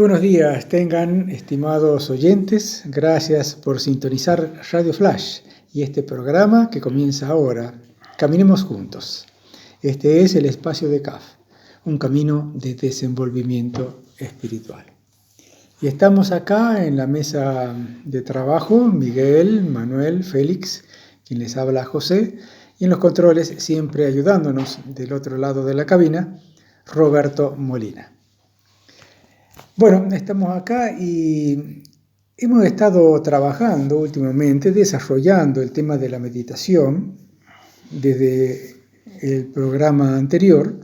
buenos días, tengan estimados oyentes, gracias por sintonizar Radio Flash y este programa que comienza ahora. Caminemos juntos. Este es el espacio de CAF, un camino de desenvolvimiento espiritual. Y estamos acá en la mesa de trabajo, Miguel, Manuel, Félix, quien les habla José, y en los controles, siempre ayudándonos del otro lado de la cabina, Roberto Molina. Bueno, estamos acá y hemos estado trabajando últimamente, desarrollando el tema de la meditación desde el programa anterior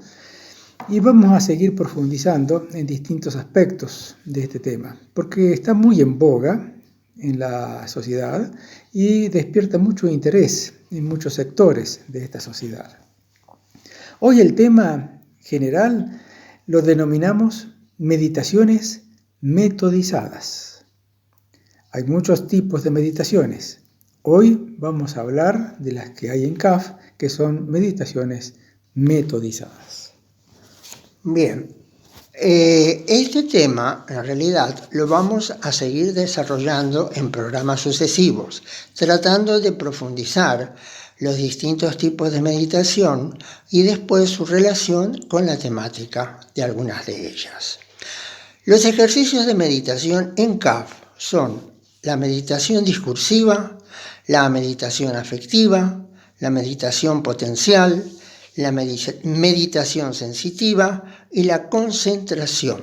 y vamos a seguir profundizando en distintos aspectos de este tema, porque está muy en boga en la sociedad y despierta mucho interés en muchos sectores de esta sociedad. Hoy el tema general lo denominamos meditaciones metodizadas. Hay muchos tipos de meditaciones. Hoy vamos a hablar de las que hay en CAF, que son meditaciones metodizadas. Bien, este tema en realidad lo vamos a seguir desarrollando en programas sucesivos, tratando de profundizar los distintos tipos de meditación y después su relación con la temática de algunas de ellas. Los ejercicios de meditación en CAF son la meditación discursiva, la meditación afectiva, la meditación potencial, la meditación sensitiva y la concentración.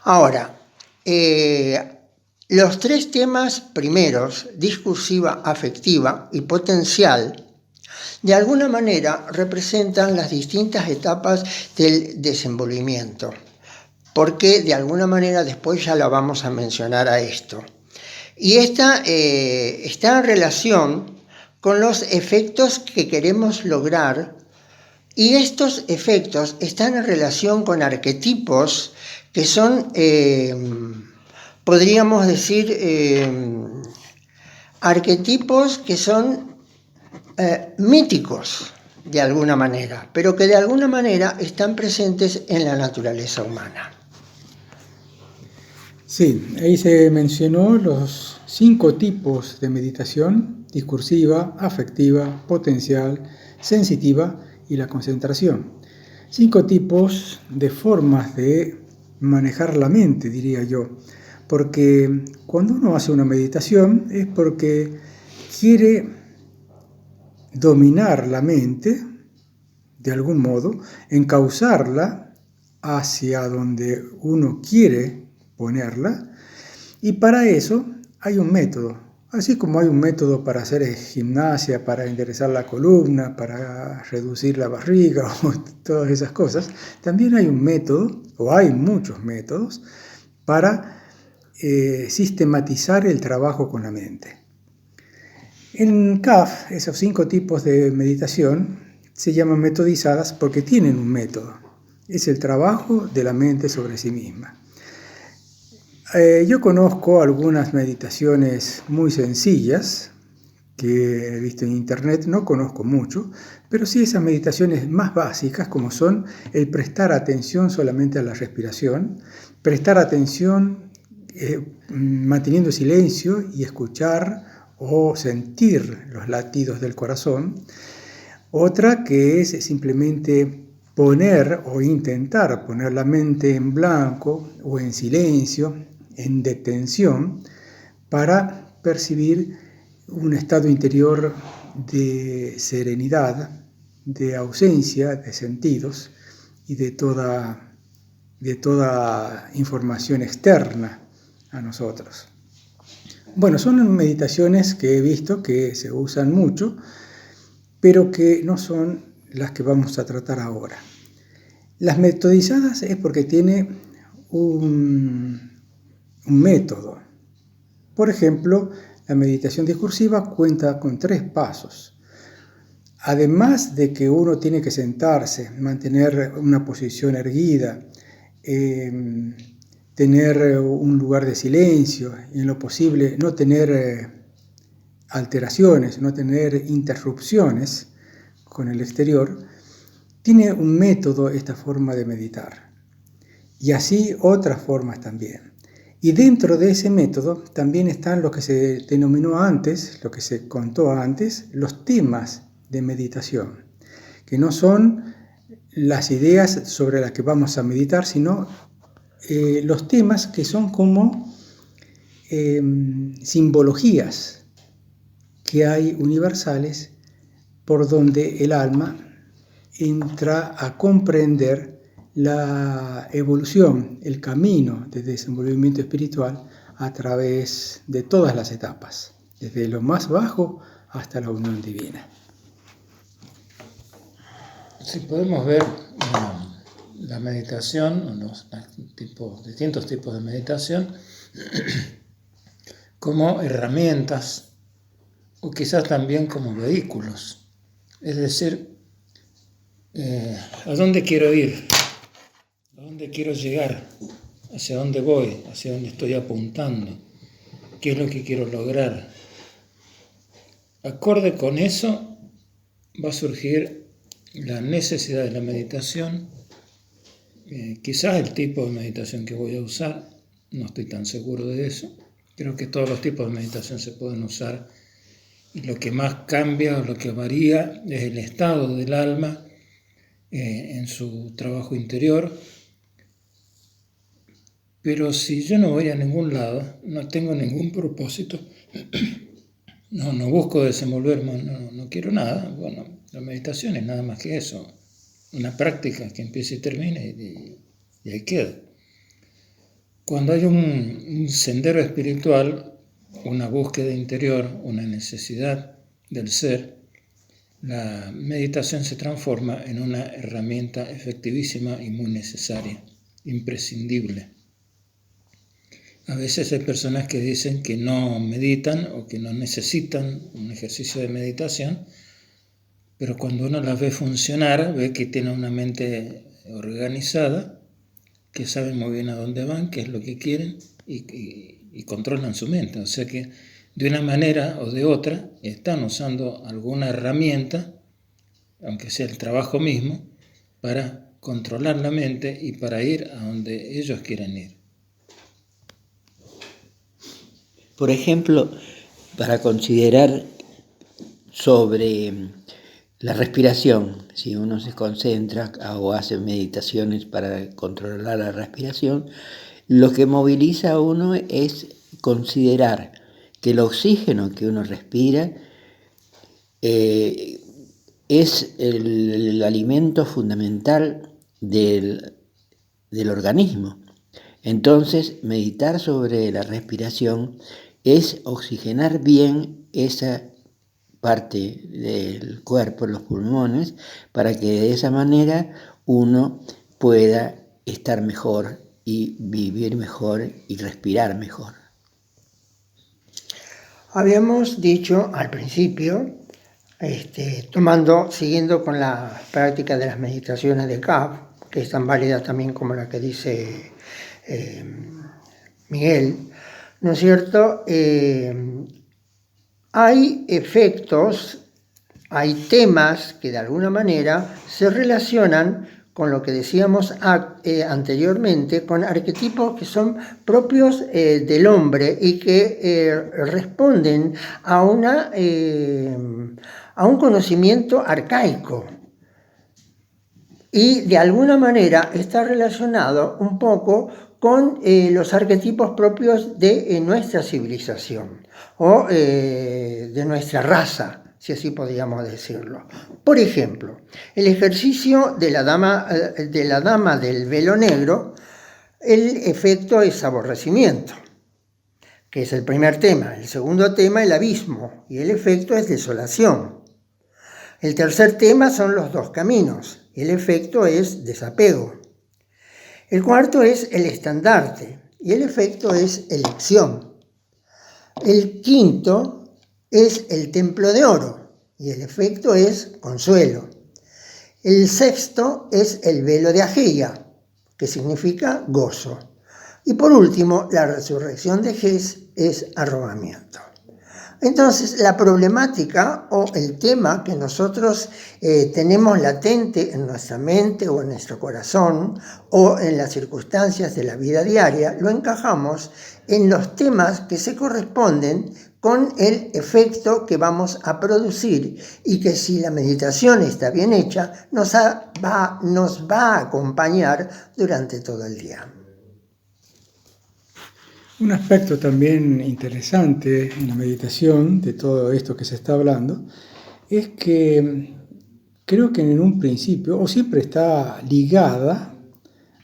Ahora, los tres temas primeros, discursiva, afectiva y potencial, de alguna manera representan las distintas etapas del desenvolvimiento, porque de alguna manera después ya la vamos a mencionar a esto. Y esta está en relación con los efectos que queremos lograr, y estos efectos están en relación con arquetipos que son, podríamos decir, arquetipos que son míticos de alguna manera, pero que de alguna manera están presentes en la naturaleza humana. Sí, ahí se mencionó los 5 tipos de meditación: discursiva, afectiva, potencial, sensitiva y la concentración. 5 tipos de formas de manejar la mente, diría yo, porque cuando uno hace una meditación es porque quiere dominar la mente, de algún modo, encauzarla hacia donde uno quiere ponerla, y para eso hay un método. Así como hay un método para hacer gimnasia, para enderezar la columna, para reducir la barriga o todas esas cosas, también hay un método, o hay muchos métodos, para sistematizar el trabajo con la mente. En CAF, esos 5 tipos de meditación se llaman metodizadas porque tienen un método. Es el trabajo de la mente sobre sí misma. Yo conozco algunas meditaciones muy sencillas que he visto en internet, no conozco mucho, pero sí esas meditaciones más básicas, como son el prestar atención solamente a la respiración, prestar atención manteniendo silencio y escuchar o sentir los latidos del corazón. Otra que es simplemente poner o intentar poner la mente en blanco o en silencio, en detención, para percibir un estado interior de serenidad, de ausencia de sentidos y de toda información externa a nosotros. Bueno, son meditaciones que he visto que se usan mucho, pero que no son las que vamos a tratar ahora. Las metodizadas es porque tiene un método. Por ejemplo, la meditación discursiva cuenta con 3 pasos. Además de que uno tiene que sentarse, mantener una posición erguida, tener un lugar de silencio y en lo posible no tener alteraciones, no tener interrupciones con el exterior, tiene un método esta forma de meditar. y así otras formas también. Y dentro de ese método también están lo que se denominó antes, lo que se contó antes, los temas de meditación, que no son las ideas sobre las que vamos a meditar, sino los temas que son como simbologías que hay universales por donde el alma entra a comprender la evolución, el camino de desenvolvimiento espiritual a través de todas las etapas, desde lo más bajo hasta la unión divina. Si podemos ver la meditación, los distintos tipos de meditación, como herramientas o quizás también como vehículos. Es decir, ¿a dónde quiero ir? ¿A dónde quiero llegar? ¿Hacia dónde voy? ¿Hacia dónde estoy apuntando? ¿Qué es lo que quiero lograr? Acorde con eso va a surgir la necesidad de la meditación, quizás el tipo de meditación que voy a usar, no estoy tan seguro de eso. Creo que todos los tipos de meditación se pueden usar y lo que más cambia o lo que varía es el estado del alma en su trabajo interior. Pero si yo no voy a ningún lado, no tengo ningún propósito, no busco desenvolverme, no quiero nada, bueno, la meditación es nada más que eso, una práctica que empieza y termina y ahí queda. Cuando hay un sendero espiritual, una búsqueda interior, una necesidad del ser, la meditación se transforma en una herramienta efectivísima y muy necesaria, imprescindible. A veces hay personas que dicen que no meditan o que no necesitan un ejercicio de meditación, pero cuando uno las ve funcionar, ve que tienen una mente organizada, que saben muy bien a dónde van, qué es lo que quieren y controlan su mente. O sea que de una manera o de otra están usando alguna herramienta, aunque sea el trabajo mismo, para controlar la mente y para ir a donde ellos quieren ir. Por ejemplo, para considerar sobre la respiración, si uno se concentra o hace meditaciones para controlar la respiración, lo que moviliza a uno es considerar que el oxígeno que uno respira es el alimento fundamental del organismo. Entonces, meditar sobre la respiración es oxigenar bien esa parte del cuerpo, los pulmones, para que de esa manera uno pueda estar mejor y vivir mejor y respirar mejor. Habíamos dicho al principio, siguiendo con la práctica de las meditaciones de CAF, que es tan válida también como la que dice Miguel, ¿no es cierto? Hay efectos, hay temas que de alguna manera se relacionan con lo que decíamos anteriormente, con arquetipos que son propios del hombre y que responden a un conocimiento arcaico. Y de alguna manera está relacionado un poco con los arquetipos propios de nuestra civilización o de nuestra raza, si así podríamos decirlo. Por ejemplo, el ejercicio de la dama del velo negro, el efecto es aborrecimiento, que es el primer tema. El segundo tema, el abismo, y el efecto es desolación. El tercer tema son los dos caminos. El efecto es desapego. El cuarto es el estandarte y el efecto es elección. El quinto es el templo de oro y el efecto es consuelo. El sexto es el velo de Ageia, que significa gozo. Y por último, la resurrección de Jes es arrobamiento. Entonces, la problemática o el tema que nosotros tenemos latente en nuestra mente o en nuestro corazón o en las circunstancias de la vida diaria, lo encajamos en los temas que se corresponden con el efecto que vamos a producir y que si la meditación está bien hecha, nos va a acompañar durante todo el día. Un aspecto también interesante en la meditación, de todo esto que se está hablando, es que creo que en un principio, o siempre está ligada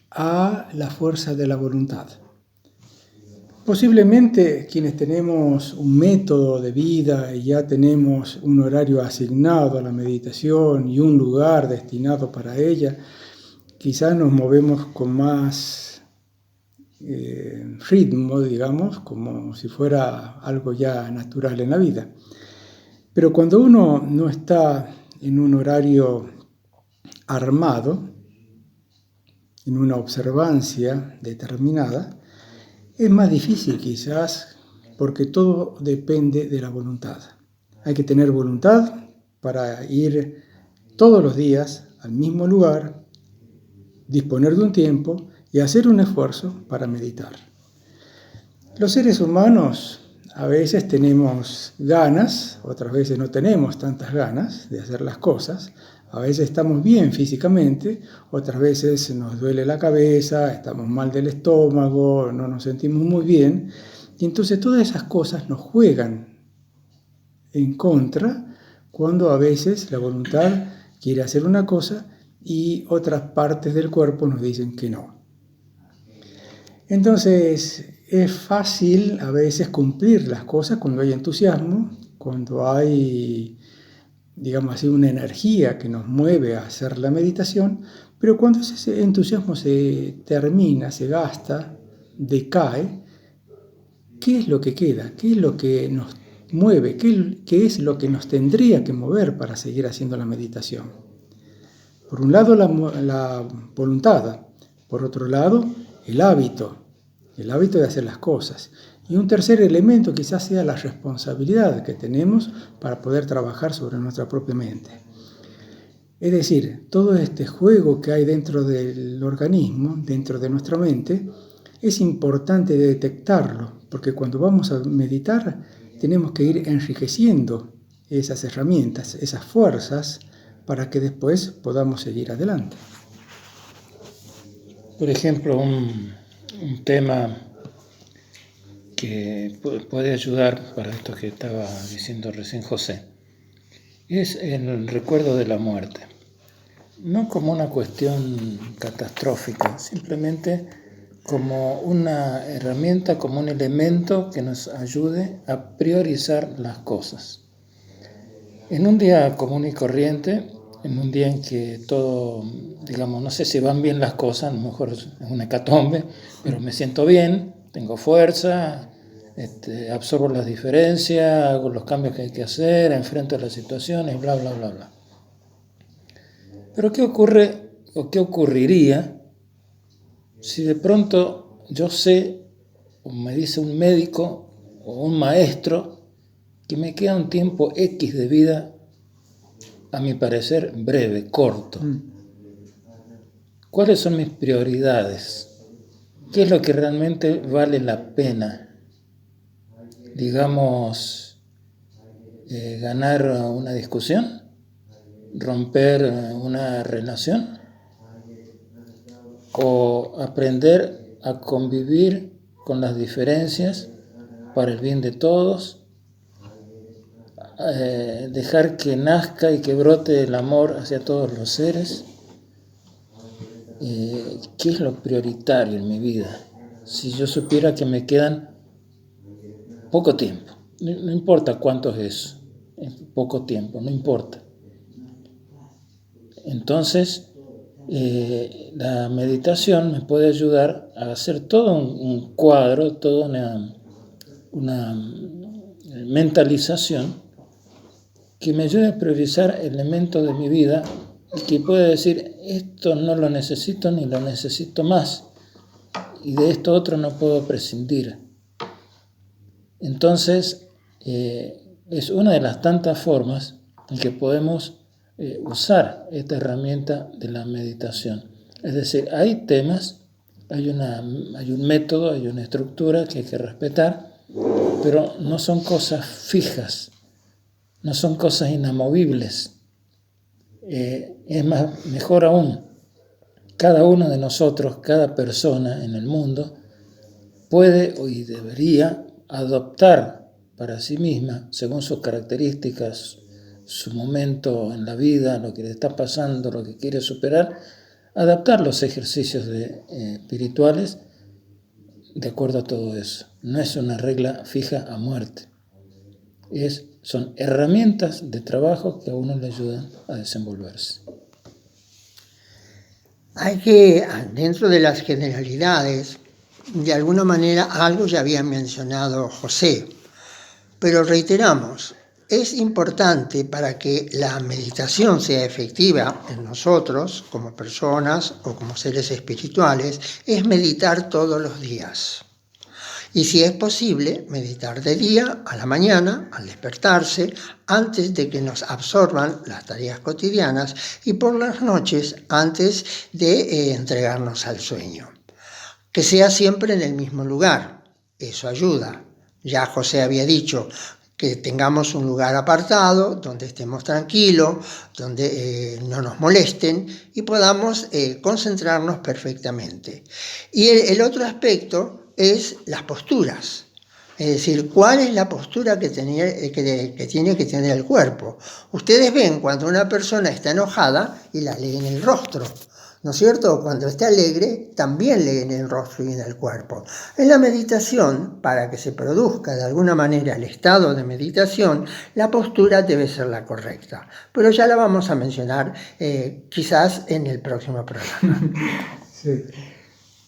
a la fuerza de la voluntad. Posiblemente quienes tenemos un método de vida y ya tenemos un horario asignado a la meditación y un lugar destinado para ella, quizás nos movemos con más ritmo, digamos, como si fuera algo ya natural en la vida. Pero cuando uno no está en un horario armado, en una observancia determinada, es más difícil quizás porque todo depende de la voluntad. Hay que tener voluntad para ir todos los días al mismo lugar, disponer de un tiempo y hacer un esfuerzo para meditar. Los seres humanos a veces tenemos ganas, otras veces no tenemos tantas ganas de hacer las cosas. A veces estamos bien físicamente, otras veces nos duele la cabeza, estamos mal del estómago, no nos sentimos muy bien. Y entonces todas esas cosas nos juegan en contra cuando a veces la voluntad quiere hacer una cosa y otras partes del cuerpo nos dicen que no. Entonces es fácil a veces cumplir las cosas cuando hay entusiasmo, cuando hay, digamos así, una energía que nos mueve a hacer la meditación, pero cuando ese entusiasmo se termina, se gasta, decae, ¿qué es lo que queda? ¿Qué es lo que nos mueve? ¿Qué es lo que nos tendría que mover para seguir haciendo la meditación? Por un lado la voluntad, por otro lado el hábito de hacer las cosas. Y un tercer elemento quizás sea la responsabilidad que tenemos para poder trabajar sobre nuestra propia mente. Es decir, todo este juego que hay dentro del organismo, dentro de nuestra mente, es importante detectarlo, porque cuando vamos a meditar tenemos que ir enriqueciendo esas herramientas, esas fuerzas, para que después podamos seguir adelante. Por ejemplo, un tema que puede ayudar para esto que estaba diciendo recién José, es el recuerdo de la muerte. No como una cuestión catastrófica, simplemente como una herramienta, como un elemento que nos ayude a priorizar las cosas. En un día común y corriente, en un día en que todo, digamos, no sé si van bien las cosas, a lo mejor es una hecatombe, pero me siento bien, tengo fuerza, absorbo las diferencias, hago los cambios que hay que hacer, enfrento las situaciones, bla, bla, bla, bla. Pero ¿qué ocurre o qué ocurriría si de pronto yo sé, o me dice un médico o un maestro, que me queda un tiempo X de vida, a mi parecer breve, corto? ¿Cuáles son mis prioridades? ¿Qué es lo que realmente vale la pena? Digamos, ganar una discusión, romper una relación, o aprender a convivir con las diferencias para el bien de todos, dejar que nazca y que brote el amor hacia todos los seres. ¿Qué es lo prioritario en mi vida? Si yo supiera que me quedan poco tiempo, no importa cuánto es eso, poco tiempo, no importa. Entonces, la meditación me puede ayudar a hacer todo un cuadro, toda una mentalización que me ayude a priorizar elementos de mi vida y que pueda decir, esto no lo necesito ni lo necesito más, y de esto otro no puedo prescindir. Entonces, es una de las tantas formas en que podemos usar esta herramienta de la meditación. Es decir, hay temas, hay un método, hay una estructura que hay que respetar, pero no son cosas fijas, no son cosas inamovibles. Es mejor aún, cada uno de nosotros, cada persona en el mundo, puede y debería adoptar para sí misma, según sus características, su momento en la vida, lo que le está pasando, lo que quiere superar, adaptar los ejercicios espirituales de acuerdo a todo eso. No es una regla fija a muerte. Son herramientas de trabajo que a uno le ayudan a desenvolverse. Hay que, dentro de las generalidades, de alguna manera algo ya había mencionado José, pero reiteramos, es importante para que la meditación sea efectiva en nosotros, como personas o como seres espirituales, es meditar todos los días. Y si es posible, meditar de día, a la mañana, al despertarse, antes de que nos absorban las tareas cotidianas, y por las noches, antes de entregarnos al sueño. Que sea siempre en el mismo lugar, eso ayuda. Ya José había dicho que tengamos un lugar apartado, donde estemos tranquilos, donde no nos molesten y podamos concentrarnos perfectamente. Y el otro aspecto es las posturas, es decir, cuál es la postura que tiene que tener el cuerpo. Ustedes ven cuando una persona está enojada y la leen en el rostro, ¿no es cierto? Cuando está alegre, también leen en el rostro y en el cuerpo. En la meditación, para que se produzca de alguna manera el estado de meditación, la postura debe ser la correcta. Pero ya la vamos a mencionar quizás en el próximo programa. Sí.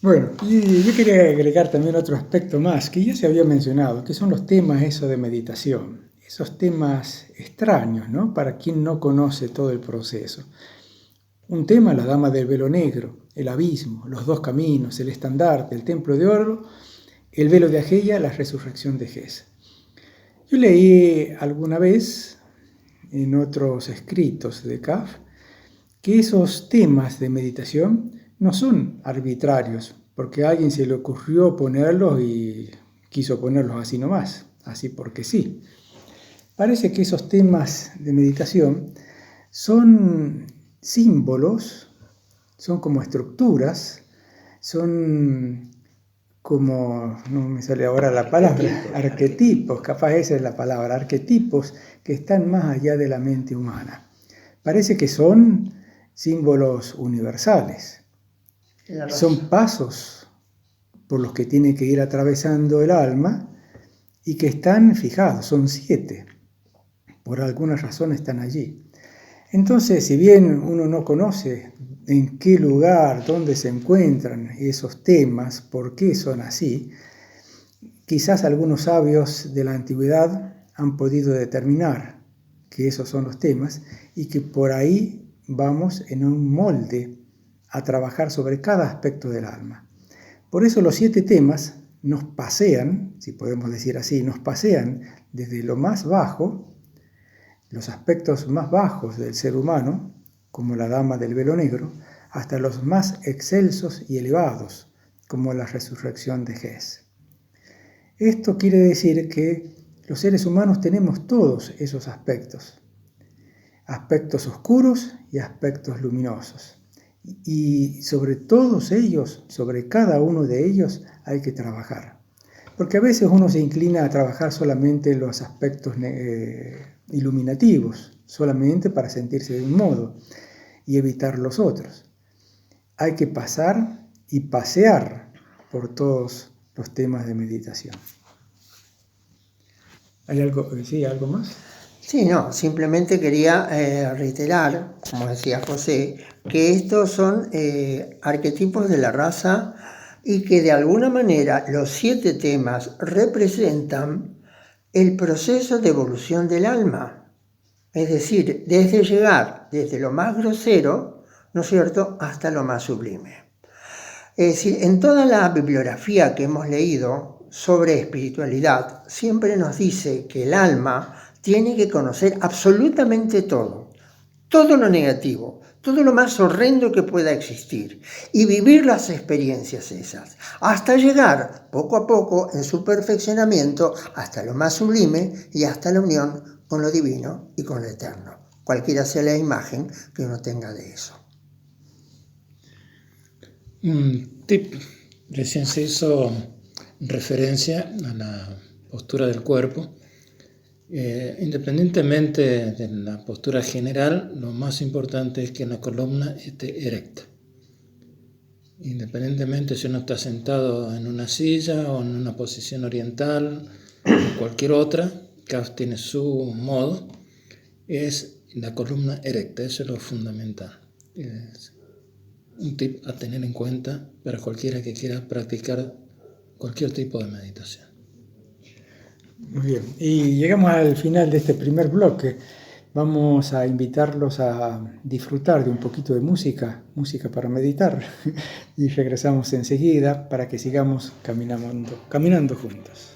Bueno, y yo quería agregar también otro aspecto más que ya se había mencionado, que son los temas de meditación. Esos temas extraños, ¿no? Para quien no conoce todo el proceso. Un tema, la Dama del Velo Negro, el abismo, los dos caminos, el estandarte, el templo de oro, el velo de Ageia, la resurrección de Jes. Yo leí alguna vez en otros escritos de Kaf que esos temas de meditación no son arbitrarios, porque a alguien se le ocurrió ponerlos y quiso ponerlos así nomás, así porque sí. Parece que esos temas de meditación son símbolos, son como estructuras, son como, no me sale ahora la palabra, arquetipos, capaz esa es la palabra, arquetipos que están más allá de la mente humana. Parece que son símbolos universales. Son pasos por los que tiene que ir atravesando el alma y que están fijados, son 7. Por alguna razón están allí. Entonces, si bien uno no conoce en qué lugar, dónde se encuentran esos temas, por qué son así, quizás algunos sabios de la antigüedad han podido determinar que esos son los temas y que por ahí vamos en un molde a trabajar sobre cada aspecto del alma. Por eso los 7 temas nos pasean, si podemos decir así, nos pasean desde lo más bajo, los aspectos más bajos del ser humano, como la Dama del Velo Negro, hasta los más excelsos y elevados, como la resurrección de Jes. Esto quiere decir que los seres humanos tenemos todos esos aspectos oscuros y aspectos luminosos. Y sobre todos ellos, sobre cada uno de ellos, hay que trabajar. Porque a veces uno se inclina a trabajar solamente en los aspectos iluminativos, solamente para sentirse de un modo y evitar los otros. Hay que pasar y pasear por todos los temas de meditación. ¿Hay algo más? Sí, no, simplemente quería reiterar, como decía José, que estos son arquetipos de la raza y que de alguna manera los 7 temas representan el proceso de evolución del alma. Es decir, desde lo más grosero, ¿no es cierto?, hasta lo más sublime. Es decir, en toda la bibliografía que hemos leído sobre espiritualidad, siempre nos dice que el alma tiene que conocer absolutamente todo lo negativo, todo lo más horrendo que pueda existir, y vivir las experiencias esas, hasta llegar poco a poco en su perfeccionamiento hasta lo más sublime y hasta la unión con lo divino y con lo eterno, cualquiera sea la imagen que uno tenga de eso. Un tip, recién se hizo referencia a la postura del cuerpo. Independientemente de la postura general, lo más importante es que la columna esté erecta. Independientemente si uno está sentado en una silla o en una posición oriental o cualquier otra, cada tiene su modo, es la columna erecta, eso es lo fundamental. Es un tip a tener en cuenta para cualquiera que quiera practicar cualquier tipo de meditación. Muy bien, y llegamos al final de este primer bloque. Vamos a invitarlos a disfrutar de un poquito de música para meditar, y regresamos enseguida para que sigamos caminando juntos.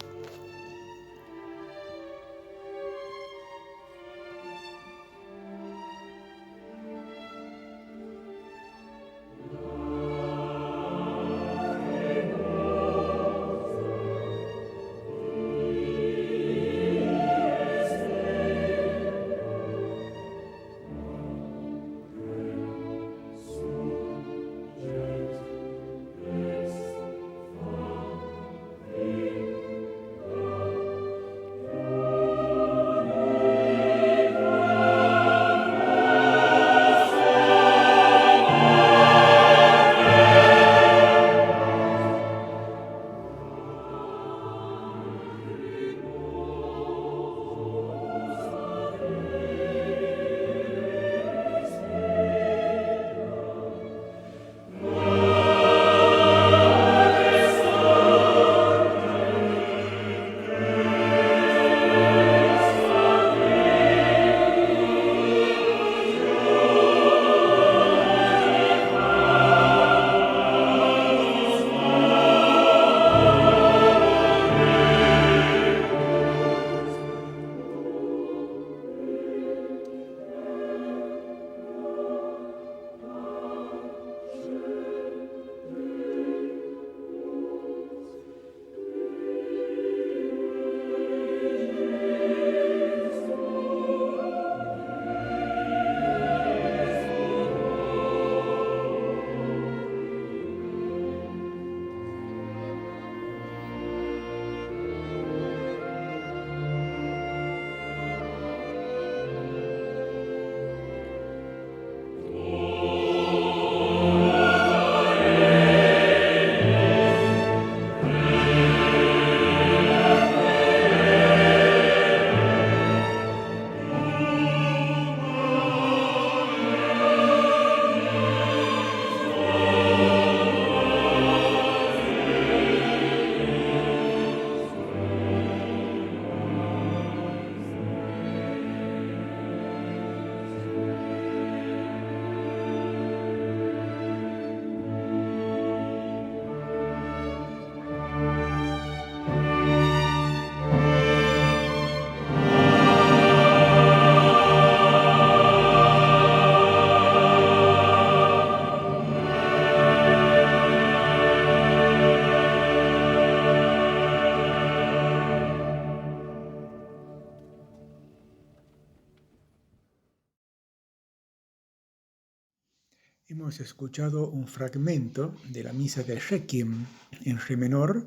Hemos escuchado un fragmento de la misa de Requiem en re menor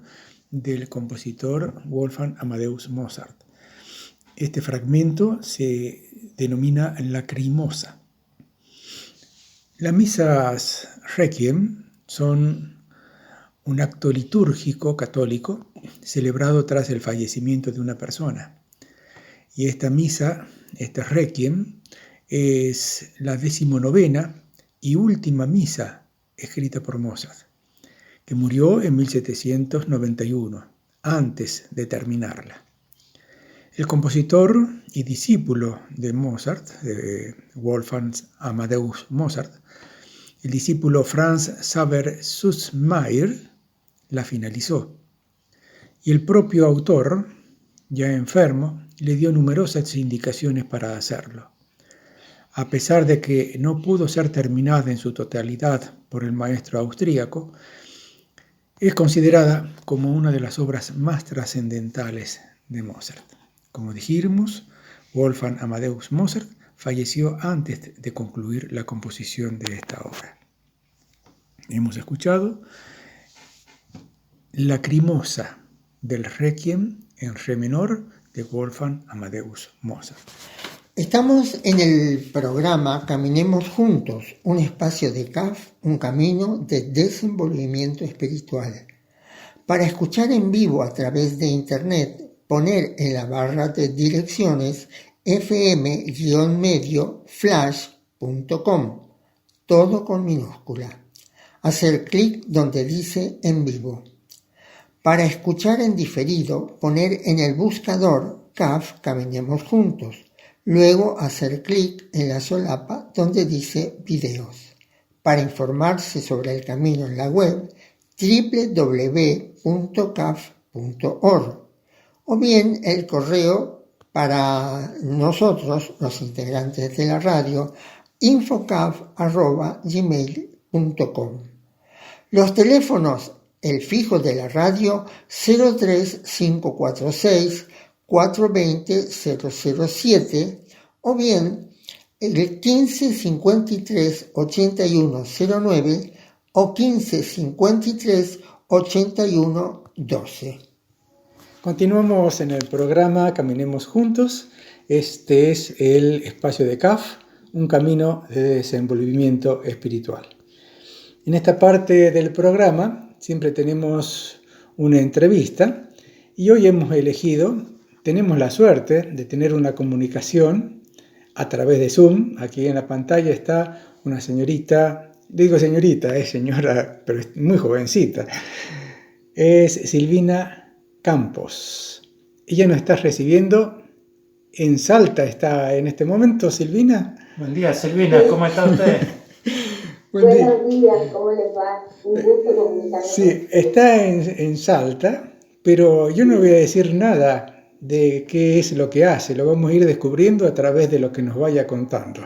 del compositor Wolfgang Amadeus Mozart. Este fragmento se denomina Lacrimosa. Las misas Requiem son un acto litúrgico católico celebrado tras el fallecimiento de una persona. Y esta misa, este Requiem, es la 19ª y última misa escrita por Mozart, que murió en 1791, antes de terminarla. El compositor y discípulo de Mozart, de Wolfgang Amadeus Mozart, el discípulo Franz Xaver Süssmayr, la finalizó. Y el propio autor ya enfermo, le dio numerosas indicaciones para hacerlo. A pesar de que no pudo ser terminada en su totalidad por el maestro austríaco, es considerada como una de las obras más trascendentales de Mozart. Como dijimos, Wolfgang Amadeus Mozart falleció antes de concluir la composición de esta obra. Hemos escuchado Lacrimosa del Requiem en re menor de Wolfgang Amadeus Mozart. Estamos en el programa Caminemos Juntos, un espacio de CAF, un camino de desenvolvimiento espiritual. Para escuchar en vivo a través de internet, poner en la barra de direcciones fm-medio-flash.com, todo con minúscula. Hacer clic donde dice en vivo. Para escuchar en diferido, poner en el buscador CAF Caminemos Juntos. Luego hacer clic en la solapa donde dice videos. Para informarse sobre el camino en la web, www.caf.org. O bien el correo para nosotros, los integrantes de la radio, infocaf@gmail.com. Los teléfonos, el fijo de la radio 03546 420 007 o bien el 15 53 81 09 o 15 53 81 12. Continuamos en el programa Caminemos Juntos. Este es el espacio de CAF, un camino de desenvolvimiento espiritual. En esta parte del programa siempre tenemos una entrevista y hoy tenemos la suerte de tener una comunicación a través de Zoom. Aquí en la pantalla está una señorita, digo señorita, es señora, pero es muy jovencita. Es Silvina Campos. Ella nos está recibiendo en Salta, está en este momento, Silvina. Buen día, Silvina, ¿cómo está usted? Buenos días, ¿cómo les va? Un gusto comunicarme. Sí, está en Salta, pero yo no voy a decir nada de qué es lo que hace, lo vamos a ir descubriendo a través de lo que nos vaya contando.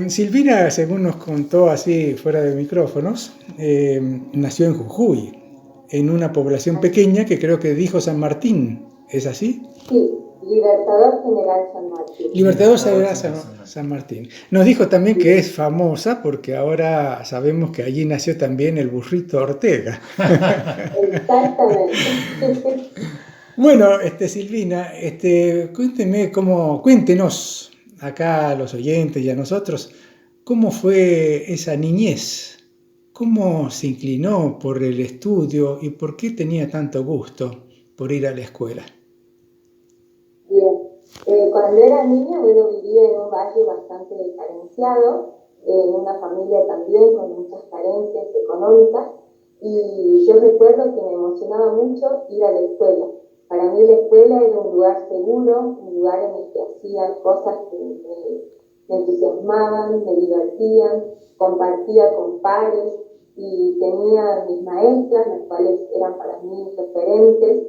Silvina, según nos contó así fuera de micrófonos, nació en Jujuy, en una población pequeña que creo que dijo San Martín, ¿es así? Sí, Libertador General San Martín. Libertador General San Martín. Nos dijo también que es famosa porque ahora sabemos que allí nació también el burrito Ortega. Exactamente. Bueno, Silvina, cuéntenos acá a los oyentes y a nosotros, ¿cómo fue esa niñez? ¿Cómo se inclinó por el estudio y por qué tenía tanto gusto por ir a la escuela? Bien. Cuando era niña, vivía en un barrio bastante carenciado, en una familia también con muchas carencias económicas, y yo recuerdo que me emocionaba mucho ir a la escuela. Para mí la escuela era un lugar seguro, un lugar en el que hacía cosas que me entusiasmaban, me divertían, compartía con pares y tenía mis maestras, las cuales eran para mí referentes.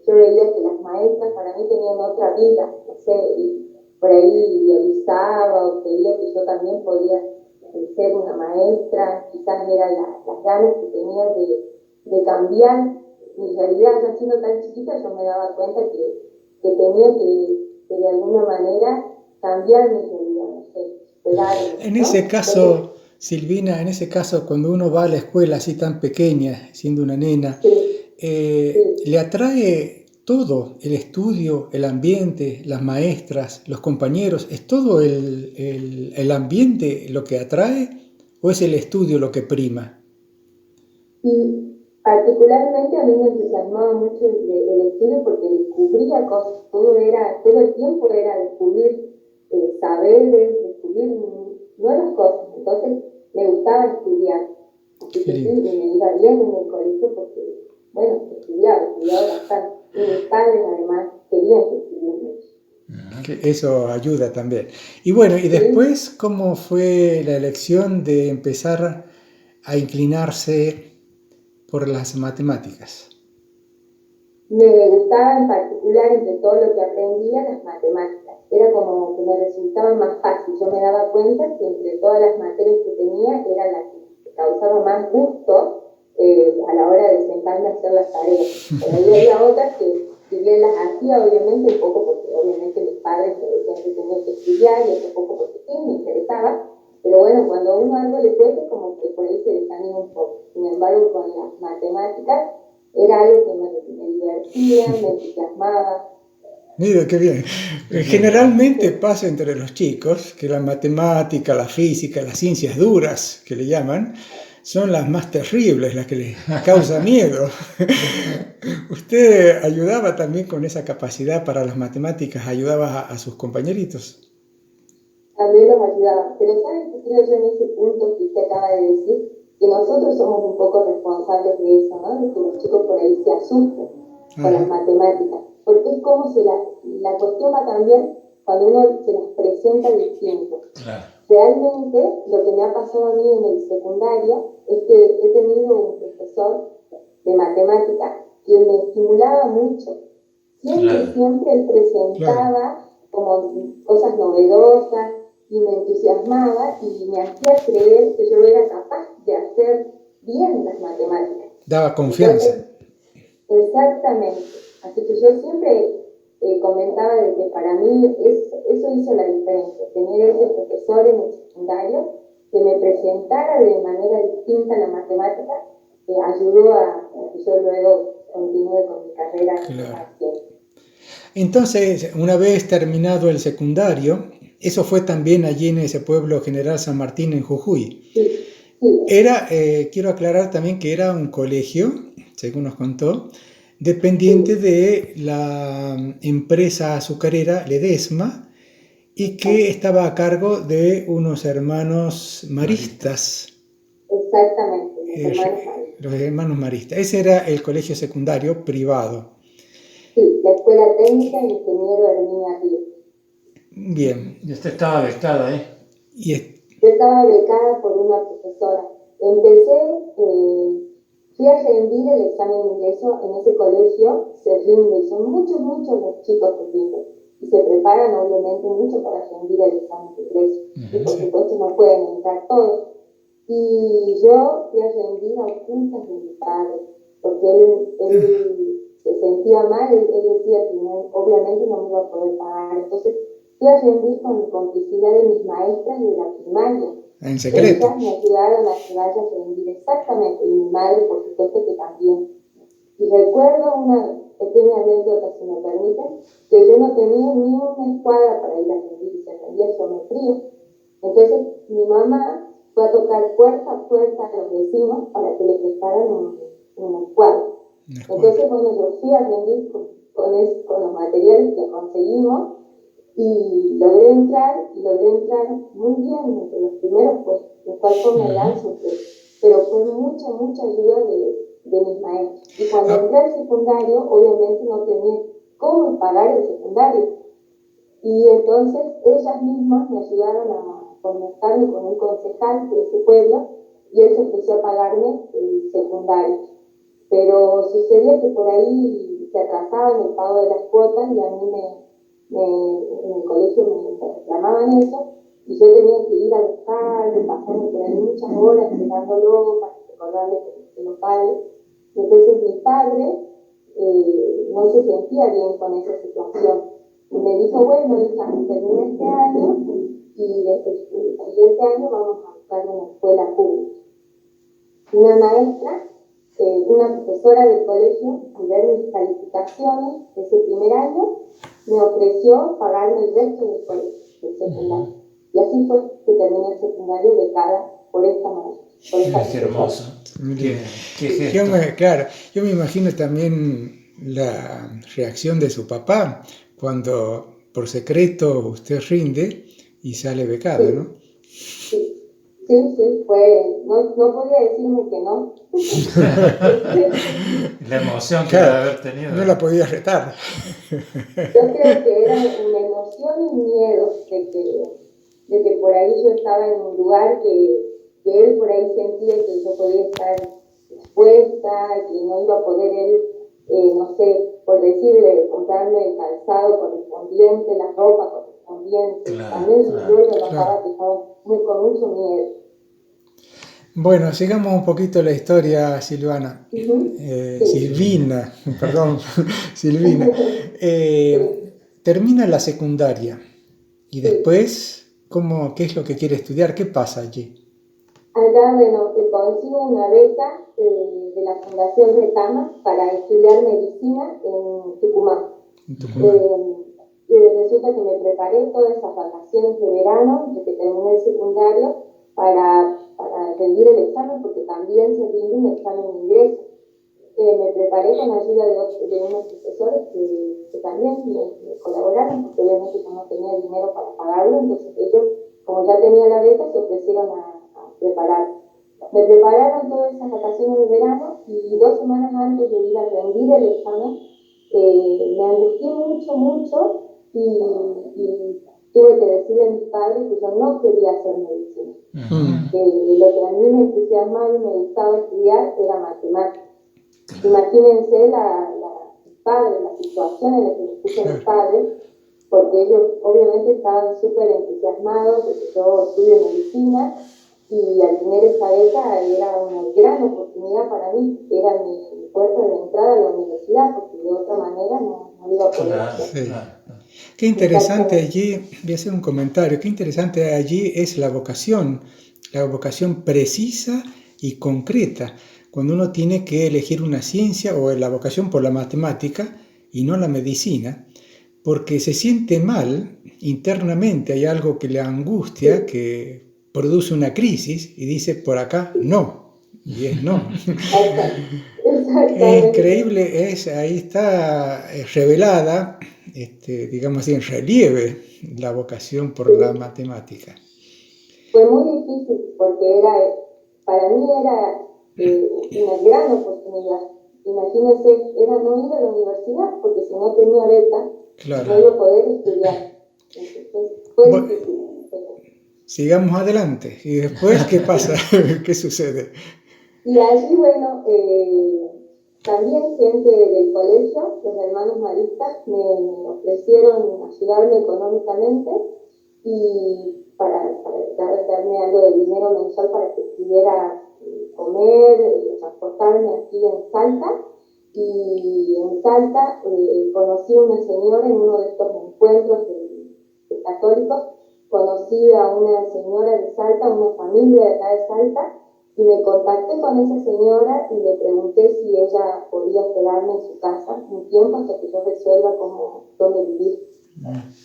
Yo veía que las maestras para mí tenían otra vida, no sé, y por ahí idealizaba o creía que yo también podía ser una maestra, quizás eran las ganas que tenía de cambiar mi realidad. Ya siendo tan chiquita yo me daba cuenta que tenía que de alguna manera cambiar mi realidad, no sé, pegarme, En ese caso, Silvina, cuando uno va a la escuela así tan pequeña, siendo una nena, le atrae todo, el estudio, el ambiente, las maestras, los compañeros, ¿es todo el ambiente lo que atrae o es el estudio lo que prima? Y particularmente a mí me entusiasmaba mucho el estudio porque descubría cosas, todo el tiempo era descubrir saberes, descubrir nuevas cosas, entonces me gustaba estudiar, así que sí, me iba bien en el colegio porque, estudiaba bastante, y mis padres además querían que estudiara mucho. Que eso ayuda también. Y bueno, y después, ¿cómo fue la elección de empezar a inclinarse por las matemáticas? me gustaba en particular, entre todo lo que aprendía, las matemáticas. Era como que me resultaba más fácil. Yo me daba cuenta que entre todas las materias que tenía era la que me causaba más gusto a la hora de sentarme a hacer las tareas. Pero ahí había otras que, si bien las hacía, obviamente, un poco porque obviamente mis padres me decían que tenía que estudiar, y otro poco porque sí, me interesaba. Pero bueno, cuando a uno algo le cuesta, como que por ahí se desanima un poco. Sin embargo, con las matemáticas era algo que me divertía, me entusiasmaba. Mira, qué bien. Generalmente pasa entre los chicos que la matemática, la física, las ciencias duras, que le llaman, son las más terribles, las que les causa miedo. ¿Usted ayudaba también con esa capacidad para las matemáticas? ¿Ayudaba a sus compañeritos? También los ayudaba. Pero ¿sabes qué creo yo en ese punto que usted acaba de decir? Que nosotros somos un poco responsables de eso, ¿no? De que los chicos por ahí se asusten con las matemáticas. Porque es como la cuestión va también cuando uno se las presenta distinto. Claro. Realmente lo que me ha pasado a mí en el secundario es que he tenido un profesor de matemáticas que me estimulaba mucho. Siempre él presentaba como cosas novedosas y me entusiasmaba y me hacía creer que yo era capaz de hacer bien las matemáticas. Daba confianza. Entonces, exactamente. Así que yo siempre comentaba de que para mí eso hizo la diferencia, tener ese profesor en el secundario que me presentara de manera distinta la matemática, ayudó a que yo luego continúe con mi carrera. Claro. Entonces, una vez terminado el secundario, eso fue también allí en ese pueblo General San Martín en Jujuy. Sí. Era, quiero aclarar también que era un colegio, según nos contó, dependiente de la empresa azucarera Ledesma y que estaba a cargo de unos hermanos maristas. Exactamente, los hermanos maristas. Ese era el colegio secundario privado. Sí, la Escuela Técnica de Ingeniero Herminia Ríos. Bien. Y usted estaba becada, ¿eh? Yo estaba becada por una profesora. Fui a rendir el examen de ingreso en ese colegio, se rinde, y son muchos los chicos que rinden. Y se preparan obviamente mucho para rendir el examen de ingreso. Y por supuesto no pueden entrar todos. Y yo fui a rendir a ocultas de mi padre, porque él se sentía mal, él decía que obviamente no me iba a poder pagar. Entonces fui a rendir con la complicidad de mis maestras de la primaria. En secreto. Ellas me ayudaron a que vaya a rendir exactamente, y mi madre por supuesto que también. Y recuerdo una pequeña anécdota, si me permiten, que yo no tenía ni una escuadra para ir a rendir, y se rendía geometría. Entonces mi mamá fue a tocar puerta a puerta a los vecinos para que le prestaran una escuadra. Entonces, bueno, yo fui a rendir con los materiales que conseguimos y logré entrar muy bien entre los primeros puestos, lo cual fue una gran sorpresa, pero fue mucha ayuda de mis maestros. Y cuando entré al secundario, obviamente no tenía cómo pagar el secundario. Y entonces ellas mismas me ayudaron a conectarme con un concejal de ese pueblo y él se ofreció a pagarme el secundario. Pero sucedía que por ahí se atrasaban el pago de las cuotas y a mí en el colegio me reclamaban eso y yo tenía que ir a buscarlo, pasarme por ahí muchas horas esperándolo para recordarle que lo pague. Entonces mi padre no se sentía bien con esa situación. Y me dijo, bueno, hija, termina este año y el siguiente año vamos a buscar una escuela pública. Una maestra, una profesora del colegio, al ver mis calificaciones de ese primer año, me ofreció pagarme el resto del colegio, del secundario. Y así fue que terminé el secundario becada por esta maestra. Qué hermoso. Qué gesto. Claro, yo me imagino también la reacción de su papá cuando por secreto usted rinde y sale becado, ¿no? Sí, fue, no podía decirme que no. La emoción que debe haber tenido. No la podía retar. Yo creo que era una emoción y miedo de que por ahí yo estaba en un lugar que él por ahí sentía que yo podía estar expuesta, que no iba a poder él, no sé, por decirle, comprarme el calzado correspondiente, la ropa correspondiente. Claro, También su claro, sueldo notaba que estaba con mucho miedo. Bueno, sigamos un poquito la historia, Silvana. Sí. Silvina, perdón, Silvina. Sí. Termina la secundaria y Sí. después, ¿qué es lo que quiere estudiar? ¿Qué pasa allí? Allá, bueno, consigo una beca de la Fundación Retama para estudiar medicina en Tucumán. En Tucumán. Resulta que me preparé todas esas vacaciones de verano, desde que terminé el secundario, para rendir el examen, porque también se rinde un examen de ingreso. Me preparé con ayuda de unos profesores que también me colaboraron, porque obviamente yo no tenía dinero para pagarlo, entonces ellos, como ya tenía la beca, se ofrecieron a preparar. Me prepararon todas esas vacaciones de verano y 2 semanas antes de ir a rendir el examen, me angustié mucho y tuve que decirle a mis padres que yo no quería hacer medicina. Lo que a mí me entusiasmaba y me gustaba estudiar era matemáticas. Imagínense la situación en la que me puso mis padres, porque ellos obviamente estaban súper entusiasmados de que yo estudie medicina, y al tener esa beca era una gran oportunidad para mí, era mi puerta de entrada a la universidad, porque de otra manera no iba a poder hacer. Sí. Qué interesante allí, voy a hacer un comentario, qué interesante allí es la vocación precisa y concreta, cuando uno tiene que elegir una ciencia o la vocación por la matemática y no la medicina, porque se siente mal internamente, hay algo que le angustia, que produce una crisis y dice por acá no, y es no. Es increíble, ahí está revelada, digamos así, en relieve la vocación por la matemática. Fue muy difícil porque para mí era una gran oportunidad. Imagínense, era no ir a la universidad, porque si no tenía beca, claro, no iba a poder estudiar. Entonces, fue difícil. Sigamos adelante. ¿Y después qué pasa? ¿Qué sucede? Y allí, bueno, también gente del colegio, los hermanos maristas, me ofrecieron ayudarme económicamente y para darme algo de dinero mensual para que pudiera comer, transportarme aquí en Salta. Y en Salta conocí a una señora en uno de estos encuentros de católicos, conocí a una señora de Salta, una familia de acá de Salta, y me contacté con esa señora y le pregunté si ella podía hospedarme en su casa un tiempo hasta que yo resuelva dónde vivir.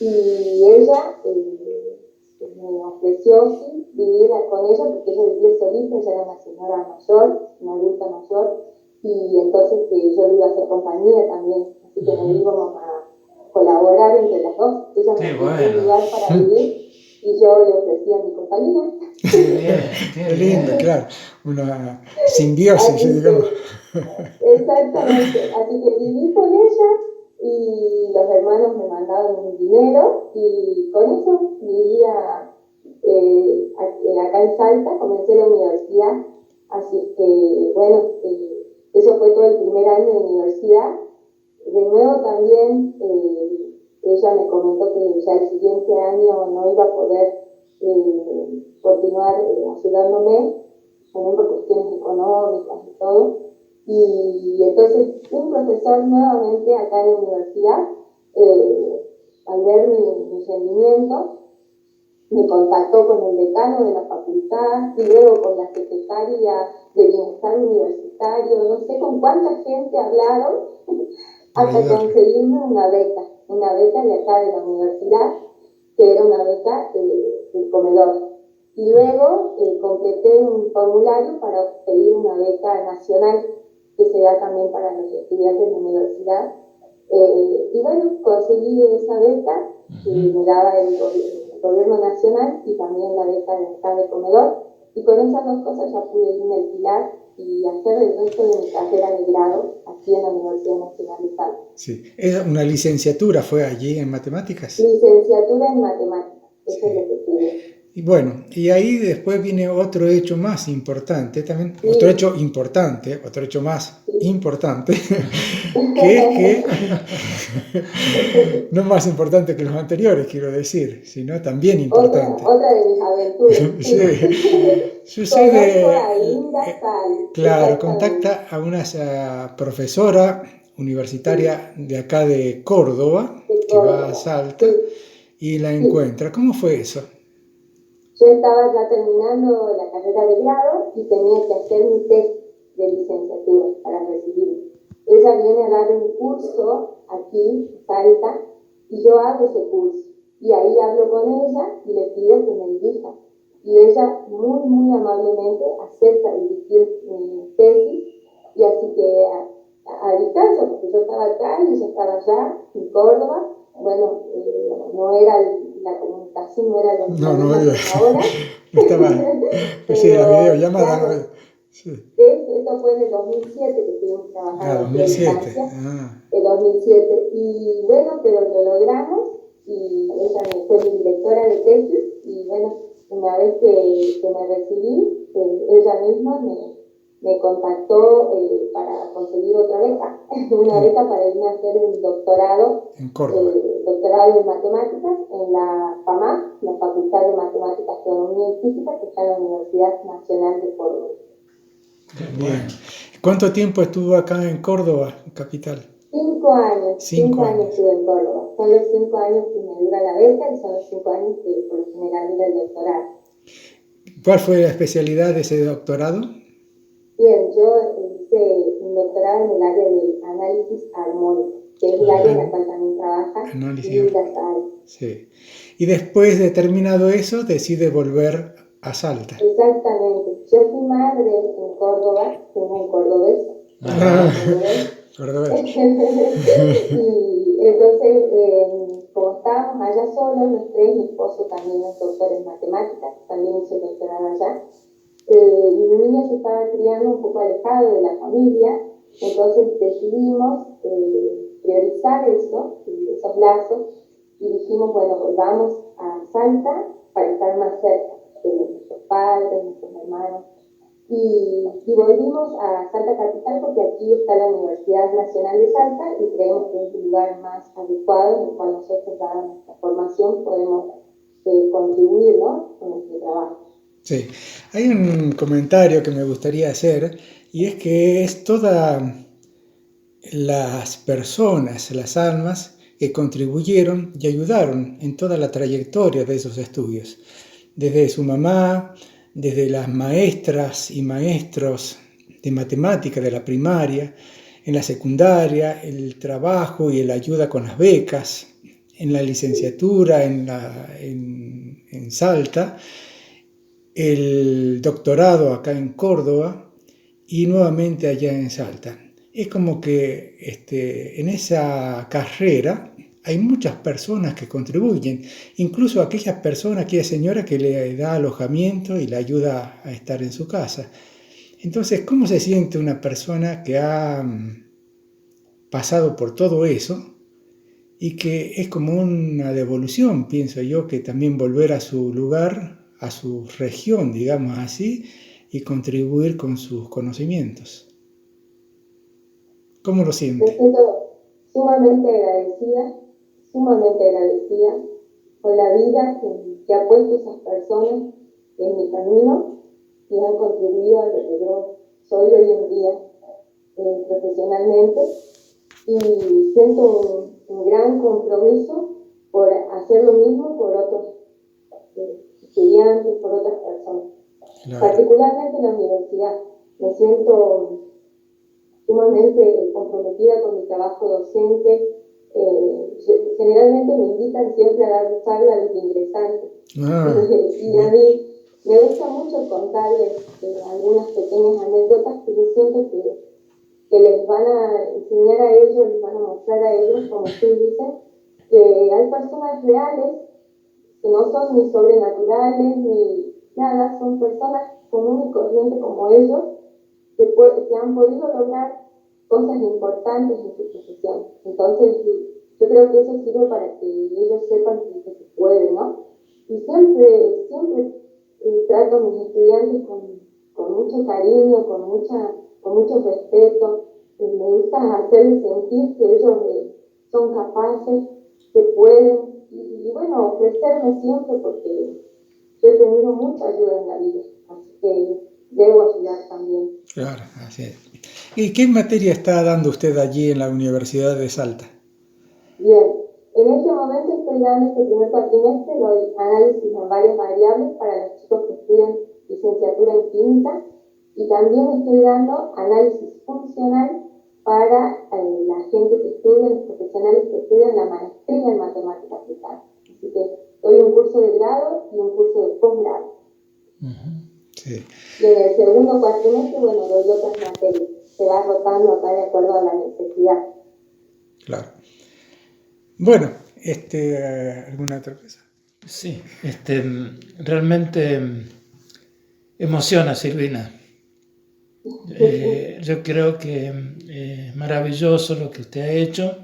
Y ella me ofreció sí, vivir con ella, porque ella vivía solita, ella era una señora mayor, una adulta mayor, y entonces yo le iba a hacer compañía también, así que nos íbamos a colaborar entre las dos. Ella me ofreció un lugar para vivir y yo le ofrecía mi compañía. Qué lindo, claro, una simbiosis, digamos. Exactamente, así que viví con ella y los hermanos me mandaron un dinero y con eso vivía acá en Salta, comencé la universidad, así que bueno, eso fue todo el primer año de universidad. De nuevo también ella me comentó que ya el siguiente año no iba a poder continuar ayudándome, también por cuestiones económicas y todo. Y entonces un profesor nuevamente acá en la universidad, al ver mi rendimiento, me contactó con el decano de la facultad y luego con la secretaria de Bienestar Universitario, no sé con cuánta gente hablaron, hasta conseguirme una beca de acá de la universidad, que era una beca del comedor. Y luego completé un formulario para pedir una beca nacional, que se da también para los estudiantes de la universidad. Y bueno, conseguí esa beca que me daba el gobierno nacional y también la beca de comedor. Y con esas dos cosas ya pude irme a alquilar y hacer el resto de mi carrera de grado aquí en la Universidad Nacional de Salta. Sí. ¿Una licenciatura fue allí en matemáticas? Licenciatura en matemáticas, eso es lo que tuve. Y bueno, y ahí después viene otro hecho más importante, también, otro hecho más, importante, que es que, no más importante que los anteriores, quiero decir, sino también importante. Otra de mis aventuras. Sí. Sucede, Conozco a Linda Sal. claro, contacta a una profesora universitaria de acá de Córdoba, que va a Salta, y la encuentra. ¿Cómo fue eso? Yo estaba ya terminando la carrera de grado y tenía que hacer mi test de licenciatura para recibirme. Ella viene a dar un curso aquí, en Salta, y yo hago ese curso. Y ahí hablo con ella y le pido que me dirija. Y ella muy, muy amablemente acepta dirigir mi tesis. Y así que a distancia, porque yo estaba acá y ella estaba allá, en Córdoba, bueno, no era la comunicación, no era lo que ahora. No estaba, sí, la videollamada. Claro, sí. Esto fue en el 2007 que estuvimos trabajando. 2007. El 2007. Y bueno, pero lo logramos y ella fue mi directora de tesis y bueno, una vez que me recibí, ella misma me contactó para conseguir otra beca, una beca para irme a hacer un doctorado en Córdoba. Doctorado en matemáticas en la FAMAC, la Facultad de Matemáticas, Astronomía y Física, que está en la Universidad Nacional de Córdoba. Bien. ¿Cuánto tiempo estuvo acá en Córdoba, capital? 5 años. 5 años estuve en Córdoba. Son los 5 años que me dura la beca y son los 5 años que por lo general dura el doctorado. ¿Cuál fue la especialidad de ese doctorado? Bien, yo hice un doctorado en el área de análisis armónico, que es el área en la cual también trabaja Linda Sal. Sí. Y después de terminado eso, decide volver a Salta. Exactamente. Yo fui madre en Córdoba, tengo un cordobés. Cordobés. Y entonces, como estábamos allá solos, los tres, mi esposo también es doctor en matemáticas, también hizo el doctorado allá. Mi niño se estaba criando un poco alejado de la familia, entonces decidimos priorizar esos lazos, y dijimos, bueno, volvamos a Salta para estar más cerca de nuestros padres, nuestros hermanos. Y volvimos a Salta Capital porque aquí está la Universidad Nacional de Salta y creemos que es el lugar más adecuado en el cual nosotros, dada nuestra formación, podemos contribuir, ¿no?, con nuestro trabajo. Sí, hay un comentario que me gustaría hacer y es que es todas las personas, las almas que contribuyeron y ayudaron en toda la trayectoria de esos estudios, desde su mamá, desde las maestras y maestros de matemática de la primaria, en la secundaria, el trabajo y la ayuda con las becas, en la licenciatura en Salta, el doctorado acá en Córdoba y nuevamente allá en Salta. Es como que en esa carrera hay muchas personas que contribuyen, incluso aquella señora que le da alojamiento y le ayuda a estar en su casa. Entonces, ¿cómo se siente una persona que ha pasado por todo eso y que es como una devolución, pienso yo, que también volver a su lugar, a su región, digamos así, y contribuir con sus conocimientos? ¿Cómo lo siente? Me siento sumamente agradecida con la vida que ha puesto esas personas en mi camino y han contribuido a lo que yo soy hoy en día profesionalmente, y siento un gran compromiso por hacer lo mismo por otros estudiantes, por otras personas. Claro. Particularmente en la universidad. Me siento sumamente comprometida con mi trabajo docente. Generalmente me invitan siempre a dar charlas a los ingresantes. Y a mí me gusta mucho contarles algunas pequeñas anécdotas que yo siento que les van a enseñar a ellos, les van a mostrar a ellos, como ustedes dicen, que hay personas reales que no son ni sobrenaturales ni nada, son personas comunes y corrientes como ellos que han podido lograr cosas importantes en su profesión. Entonces, yo creo que eso sirve para que ellos sepan que se puede, ¿no? Y siempre trato a mis estudiantes con mucho cariño, con mucho respeto. me gusta hacerles sentir que ellos son capaces, que pueden, y bueno, ofrecerme siempre porque yo he tenido mucha ayuda en la vida, así que debo ayudar también. Claro, así es. ¿Y qué materia está dando usted allí en la Universidad de Salta? Bien, en este momento estoy dando este primer cuatrimestre, doy análisis en varias variables para los chicos que estudian licenciatura en química, y también estoy dando análisis funcional para la gente que estudia, los profesionales que estudian la maestría en matemática aplicada. Así que doy un curso de grado y un curso de posgrado. Sí. Y en el segundo cuatrimestre, bueno, doy otras materias. Se va rotando acá de acuerdo a la necesidad. Claro. Bueno, ¿alguna otra cosa? Sí, realmente emociona, Silvina. Yo creo que es maravilloso lo que usted ha hecho,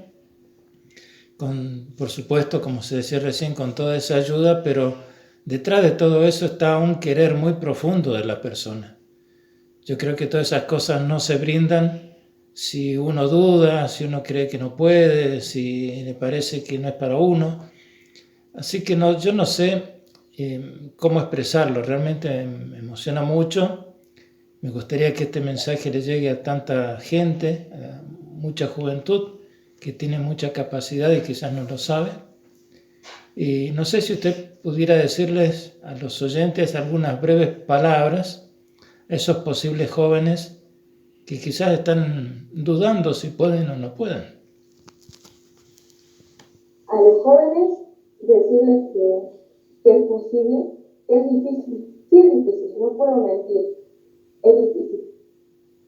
por supuesto, como se decía recién, con toda esa ayuda, pero detrás de todo eso está un querer muy profundo de la persona. Yo creo que todas esas cosas no se brindan si uno duda, si uno cree que no puede, si le parece que no es para uno. Así que yo no sé cómo expresarlo, realmente me emociona mucho. Me gustaría que este mensaje le llegue a tanta gente, a mucha juventud que tiene mucha capacidad y quizás no lo sabe. Y no sé si usted pudiera decirles a los oyentes algunas breves palabras a esos posibles jóvenes que quizás están dudando si pueden o no pueden. A los jóvenes decirles que es posible, es difícil, sí es difícil, no puedo mentir. Es difícil,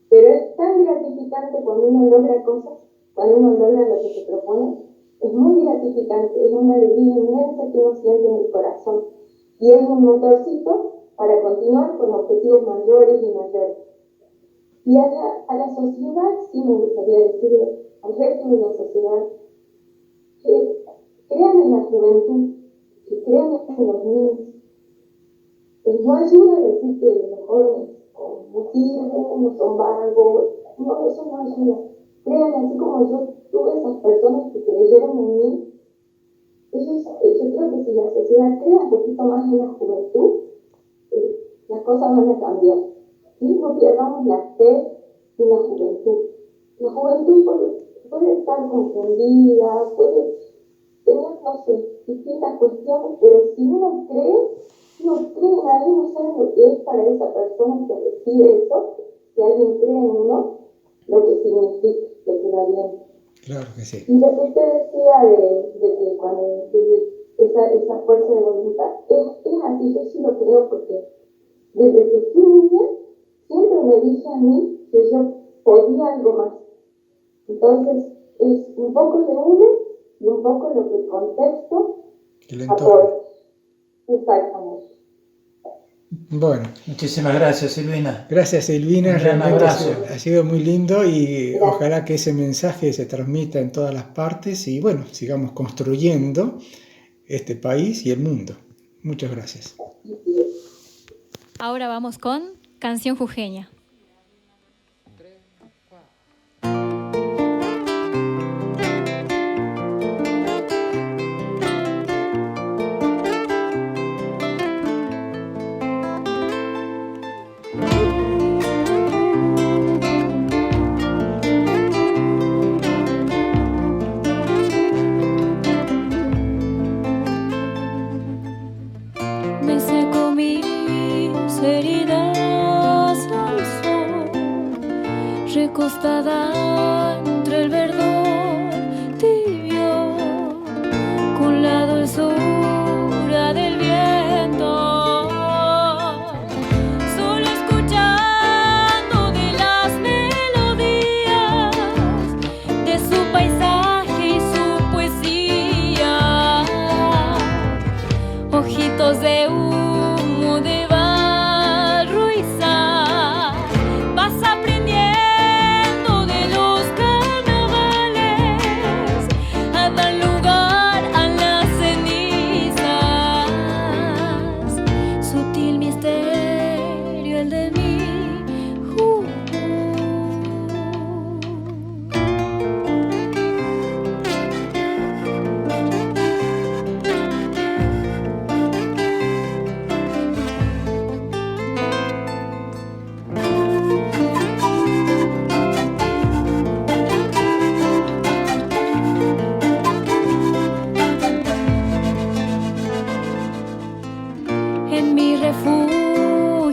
pero es tan gratificante cuando uno logra cosas, cuando uno logra lo que se propone, es muy gratificante, es una alegría inmensa que uno siente en el corazón y es un motorcito para continuar con objetivos mayores y mayores. Y a la sociedad sí me gustaría decirle, al resto de la sociedad, que crean en la juventud, que crean en los niños. No ayuda a decir que los jóvenes no sirven, no son vagos, no, eso no ayuda. Crean, así como yo tuve esas personas que creyeron en mí, yo creo que si la sociedad crea un poquito más en la juventud, las cosas van a cambiar. ¿Sí? No pierdamos la fe en la juventud. La juventud puede estar confundida, puede tener, no sé, distintas cuestiones, pero si uno cree en alguien, no sabe lo que es para esa persona que recibe eso, si alguien cree en uno, lo que significa, lo que da bien. Claro que sí. Y lo que usted decía de que cuando esa fuerza de voluntad, es así, yo sí lo creo, porque desde que fui niña, siempre me dije a mí que yo podía algo más. Entonces, es un poco de uno y un poco lo que el contexto apoya. Exactamente. Bueno. Muchísimas gracias, Silvina. Gracias, Silvina. Un gran Realmente abrazo. ha sido muy lindo y Gracias. Ojalá que ese mensaje se transmita en todas las partes y bueno, sigamos construyendo este país y el mundo. Muchas gracias. Ahora vamos con Canción Jujeña. Me seco mis heridas al sol, recostada entre el verdor tibio, con la dulzura del viento, solo escuchando de las melodías de su paisaje y su poesía. Ojitos de humo de barro y sal, vas aprendiendo de los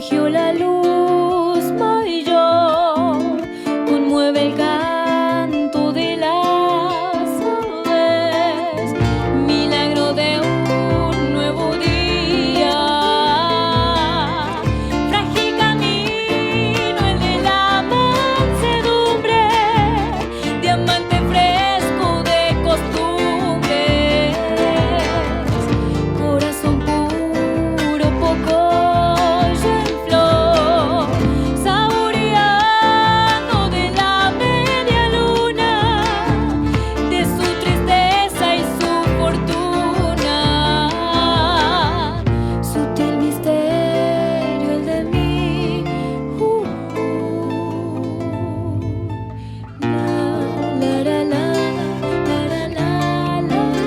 surgió la luz mayor, conmueve el canto de las aves, milagro de un nuevo día, frágil camino el de la mansedumbre, diamante fresco de costumbres, corazón puro, poco ya en flor, saboreando de la media luna, de su tristeza y su fortuna, sutil misterio el de mí. La la la la la la ya. La la la la la la ya.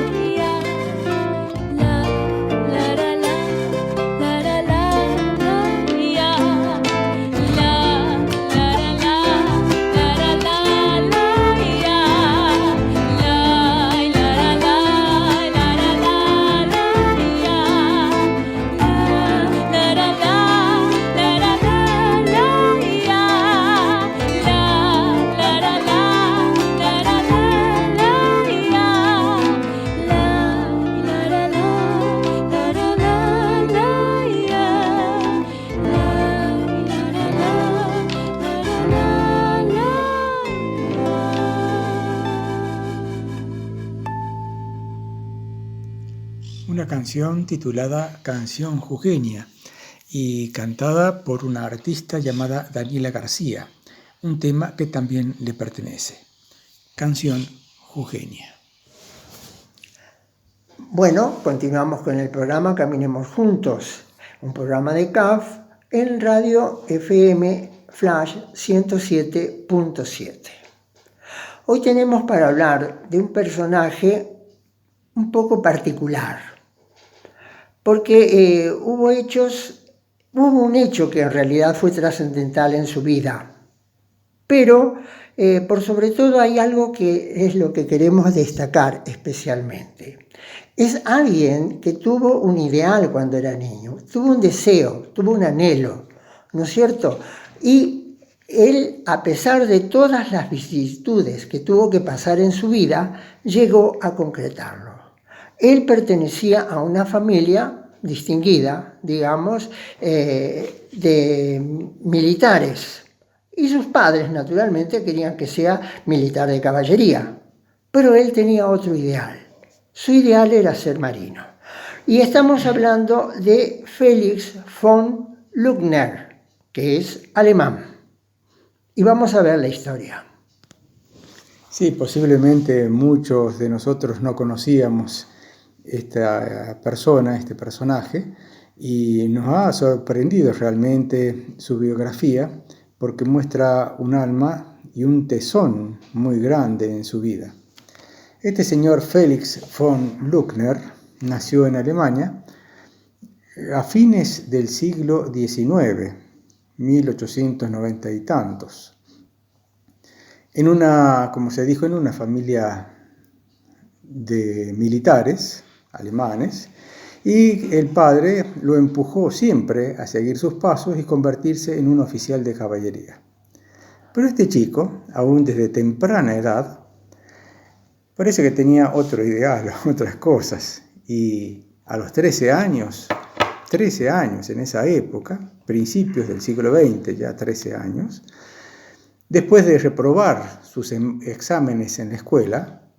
La la la la la ya. La la la Una canción titulada Canción Jujeña y cantada por una artista llamada Daniela García, un tema que también le pertenece. Canción Jujeña. Bueno, continuamos con el programa Caminemos Juntos, un programa de CAF en Radio FM Flash 107.7. Hoy tenemos para hablar de un personaje un poco particular, porque hubo un hecho que en realidad fue trascendental en su vida, pero por sobre todo hay algo que es lo que queremos destacar especialmente. Es alguien que tuvo un ideal cuando era niño, tuvo un deseo, tuvo un anhelo, ¿no es cierto? Y él, a pesar de todas las vicisitudes que tuvo que pasar en su vida, llegó a concretarlo. Él pertenecía a una familia distinguida, digamos, de militares. Y sus padres, naturalmente, querían que sea militar de caballería. Pero él tenía otro ideal. Su ideal era ser marino. Y estamos hablando de Felix von Luckner, que es alemán. Y vamos a ver la historia. Sí, posiblemente muchos de nosotros no conocíamos esta persona, este personaje, y nos ha sorprendido realmente su biografía porque muestra un alma y un tesón muy grande en su vida. Este señor Felix von Luckner nació en Alemania a fines del siglo XIX, 1890 y tantos, en una, como se dijo, en una familia de militares alemanes, y el padre lo empujó siempre a seguir sus pasos y convertirse en un oficial de caballería. Pero este chico, aún desde temprana edad, parece que tenía otro ideal, otras cosas, y a los 13 años en esa época, principios del siglo XX, ya 13 años, después de reprobar sus exámenes en la escuela,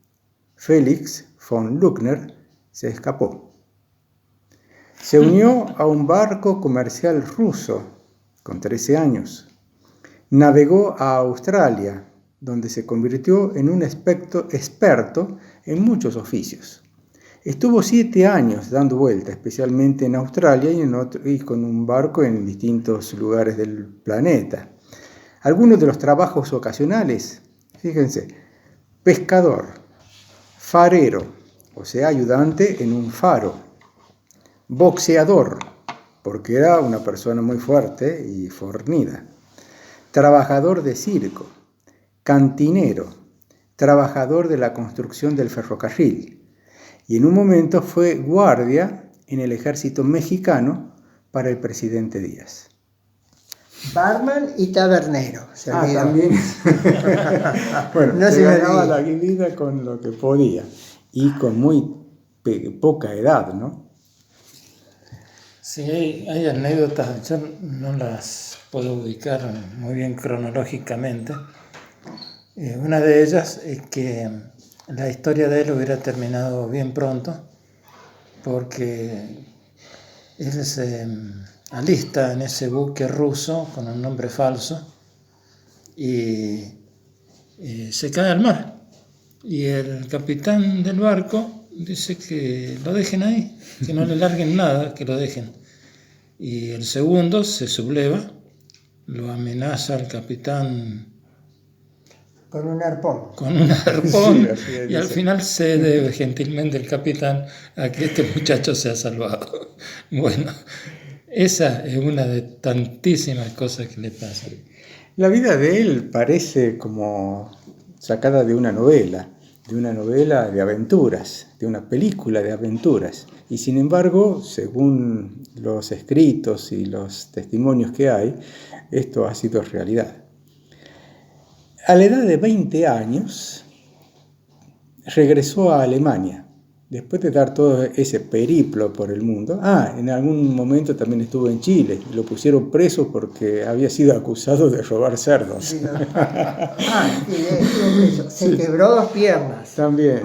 Felix von Luckner se escapó. Se unió a un barco comercial ruso con 13 años. Navegó a Australia, donde se convirtió en un experto en muchos oficios. Estuvo 7 años dando vueltas, especialmente en Australia y con un barco en distintos lugares del planeta. Algunos de los trabajos ocasionales, fíjense, pescador, farero, o sea, ayudante en un faro, boxeador, porque era una persona muy fuerte y fornida, trabajador de circo, cantinero, trabajador de la construcción del ferrocarril, y en un momento fue guardia en el ejército mexicano para el presidente Díaz. Barman y tabernero. Se olvidó. También. Bueno, No se se me ganaba olvide. la vida con lo que podía y con muy poca edad, ¿no? Sí, hay anécdotas, yo no las puedo ubicar muy bien cronológicamente. Una de ellas es que la historia de él hubiera terminado bien pronto, porque él se alista en ese buque ruso con un nombre falso y se cae al mar. Y el capitán del barco dice que lo dejen ahí, que no le larguen nada, que lo dejen. Y el segundo se subleva, lo amenaza al capitán Con un arpón. con un arpón, Sí, así es, y al dice. final cede gentilmente el capitán a que este muchacho se ha salvado. Bueno, esa es una de tantísimas cosas que le pasan. La vida de él parece como sacada de una novela de aventuras, de una película de aventuras. Y sin embargo, según los escritos y los testimonios que hay, esto ha sido realidad. A la edad de 20 años, regresó a Alemania, después de dar todo ese periplo por el mundo. En algún momento también estuvo en Chile, y lo pusieron preso porque había sido acusado de robar cerdos. Sí, estuvo preso. Se quebró 2 piernas. También, sí.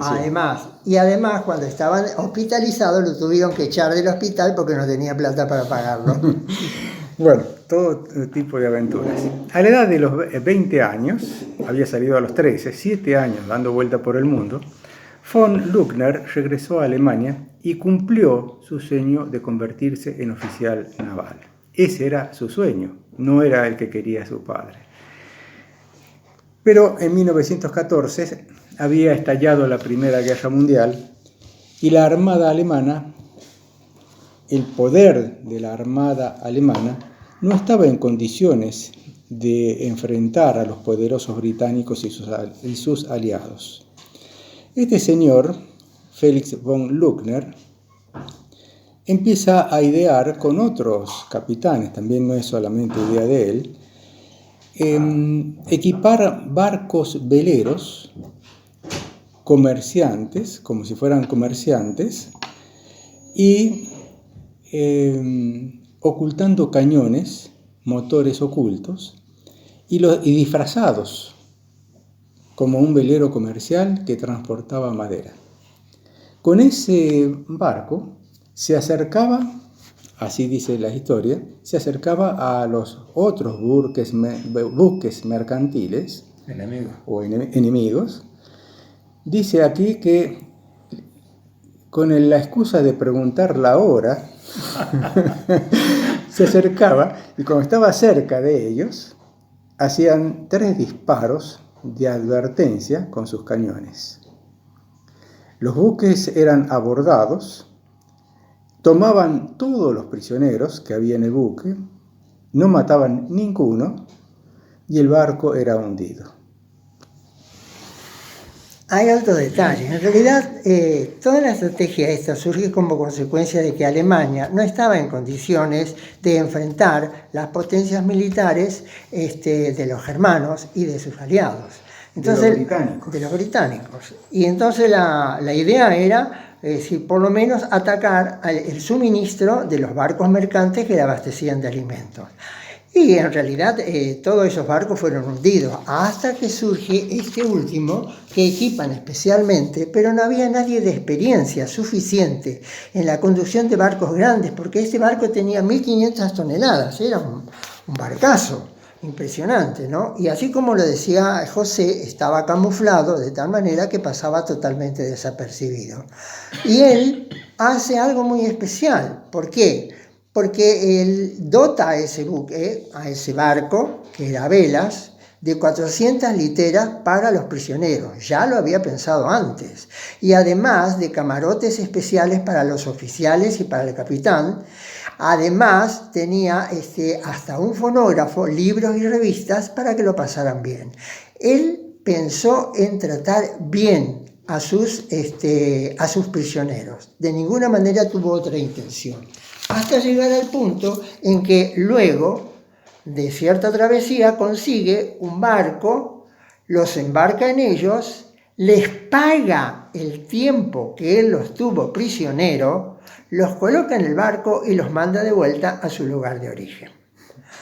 Además, cuando estaban hospitalizados, lo tuvieron que echar del hospital porque no tenía plata para pagarlo. Bueno, todo tipo de aventuras. A la edad de los 20 años, había salido a los 13, 7 años dando vuelta por el mundo, von Luckner regresó a Alemania y cumplió su sueño de convertirse en oficial naval. Ese era su sueño, no era el que quería su padre. Pero en 1914 había estallado la Primera Guerra Mundial y la Armada Alemana, el poder de la Armada Alemana, no estaba en condiciones de enfrentar a los poderosos británicos y sus aliados. Este señor, Felix von Luckner, empieza a idear con otros capitanes, también no es solamente idea de él, equipar barcos veleros comerciantes, como si fueran comerciantes, y ocultando cañones, motores ocultos, y disfrazados como un velero comercial que transportaba madera. Con ese barco se acercaba, así dice la historia, se acercaba a los otros buques mercantiles o enemigos. Dice aquí que con la excusa de preguntar la hora, se acercaba y cuando estaba cerca de ellos, hacían 3 disparos de advertencia con sus cañones. Los buques eran abordados, tomaban todos los prisioneros que había en el buque, no mataban ninguno y el barco era hundido. Hay otro detalle. En realidad, toda la estrategia esta surge como consecuencia de que Alemania no estaba en condiciones de enfrentar las potencias militares de los germanos y de sus aliados. Entonces, de los británicos. Y entonces la idea era, por lo menos, atacar el suministro de los barcos mercantes que le abastecían de alimentos. Y en realidad todos esos barcos fueron hundidos, hasta que surge este último que equipan especialmente, pero no había nadie de experiencia suficiente en la conducción de barcos grandes, porque este barco tenía 1.500 toneladas, era un barcazo impresionante, ¿no? Y así como lo decía José, estaba camuflado de tal manera que pasaba totalmente desapercibido. Y él hace algo muy especial. ¿Por qué? Porque él dota a ese buque, a ese barco, que era velas, de 400 literas para los prisioneros. Ya lo había pensado antes. Y además de camarotes especiales para los oficiales y para el capitán. Además tenía hasta un fonógrafo, libros y revistas para que lo pasaran bien. Él pensó en tratar bien a sus prisioneros. De ninguna manera tuvo otra intención. Hasta llegar al punto en que luego de cierta travesía, consigue un barco, los embarca en ellos, les paga el tiempo que él los tuvo prisioneros, los coloca en el barco y los manda de vuelta a su lugar de origen.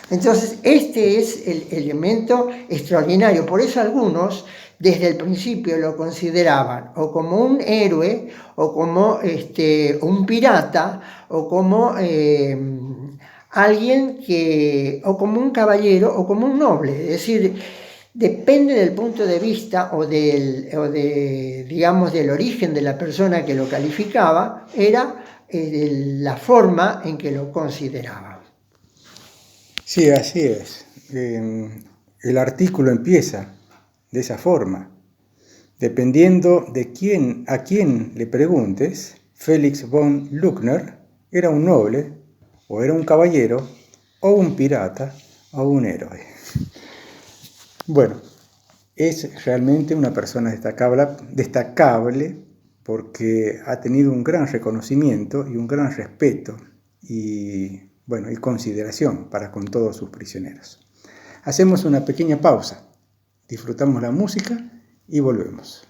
Entonces, este es el elemento extraordinario. Por eso algunos, desde el principio, lo consideraban o como un héroe, o como un pirata, o como alguien que, o como un caballero, o como un noble. Es decir, depende del punto de vista digamos, del origen de la persona que lo calificaba, era la forma en que lo consideraba. Sí, así es. El artículo empieza de esa forma. Dependiendo de a quién le preguntes, Felix von Luckner era un noble, o era un caballero, o un pirata, o un héroe. Bueno, es realmente una persona destacable porque ha tenido un gran reconocimiento y un gran respeto y consideración para con todos sus prisioneros. Hacemos una pequeña pausa, disfrutamos la música y volvemos.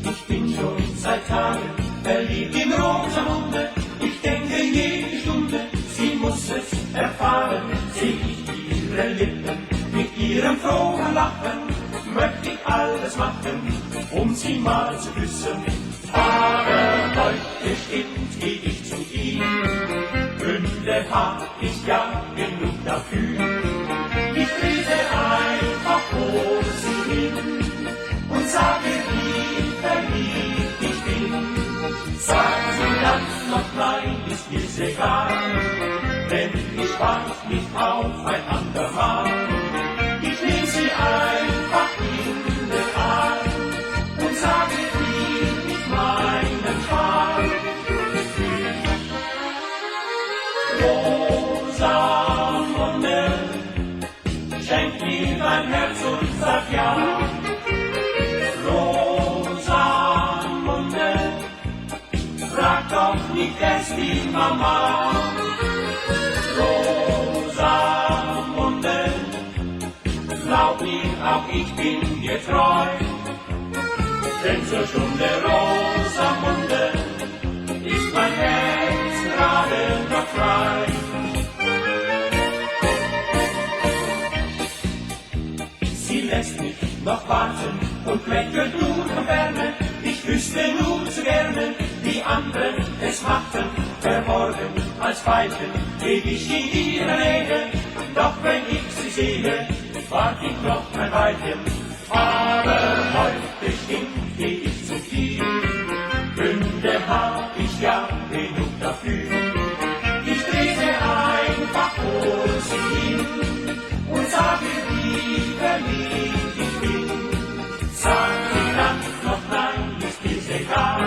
Ich bin schon seit Tagen verliebt in Rosamunde. Ich denke jede Stunde, sie muss es erfahren. Seh ich ihre Lippen mit ihrem frohen Lachen, möchte ich alles machen, sie mal zu küssen. Aber heute stimmt, geh ich zu ihm. Gründe hab ich ja genug dafür. Ich trete einfach vor sie hin und sage, wie verliebt ich bin. Sagt sie dann noch nein, ist mir's egal, denn ich wart nicht auf ein andermal. Ich nehm sie einfach in den Arm und sage, wie ich meinen Fall. Rosamunde, schenk mir dein Herz und sag ja. Rosamunde, frag doch nicht erst die Mama. Rosamunde, glaub mir, auch ich bin dir treu, denn zur Stunde Rosamunde ist mein Herz gerade noch frei. Sie lässt mich noch warten und lächelt nur von ferne. Ich wüsste nur zu gerne, wie andere es machten, verborgen als Veilchen, leb ich in ihrer Nähe. Doch wenn ich sie sehe, wart ich noch ein Weilchen. Aber heute stimmt, geh ich zu viel. Gründe hab ich ja genug dafür. Ich trete einfach vor sie hin und sage, wie verliebt ich bin. Sag sie dann noch nein, ist mir's egal,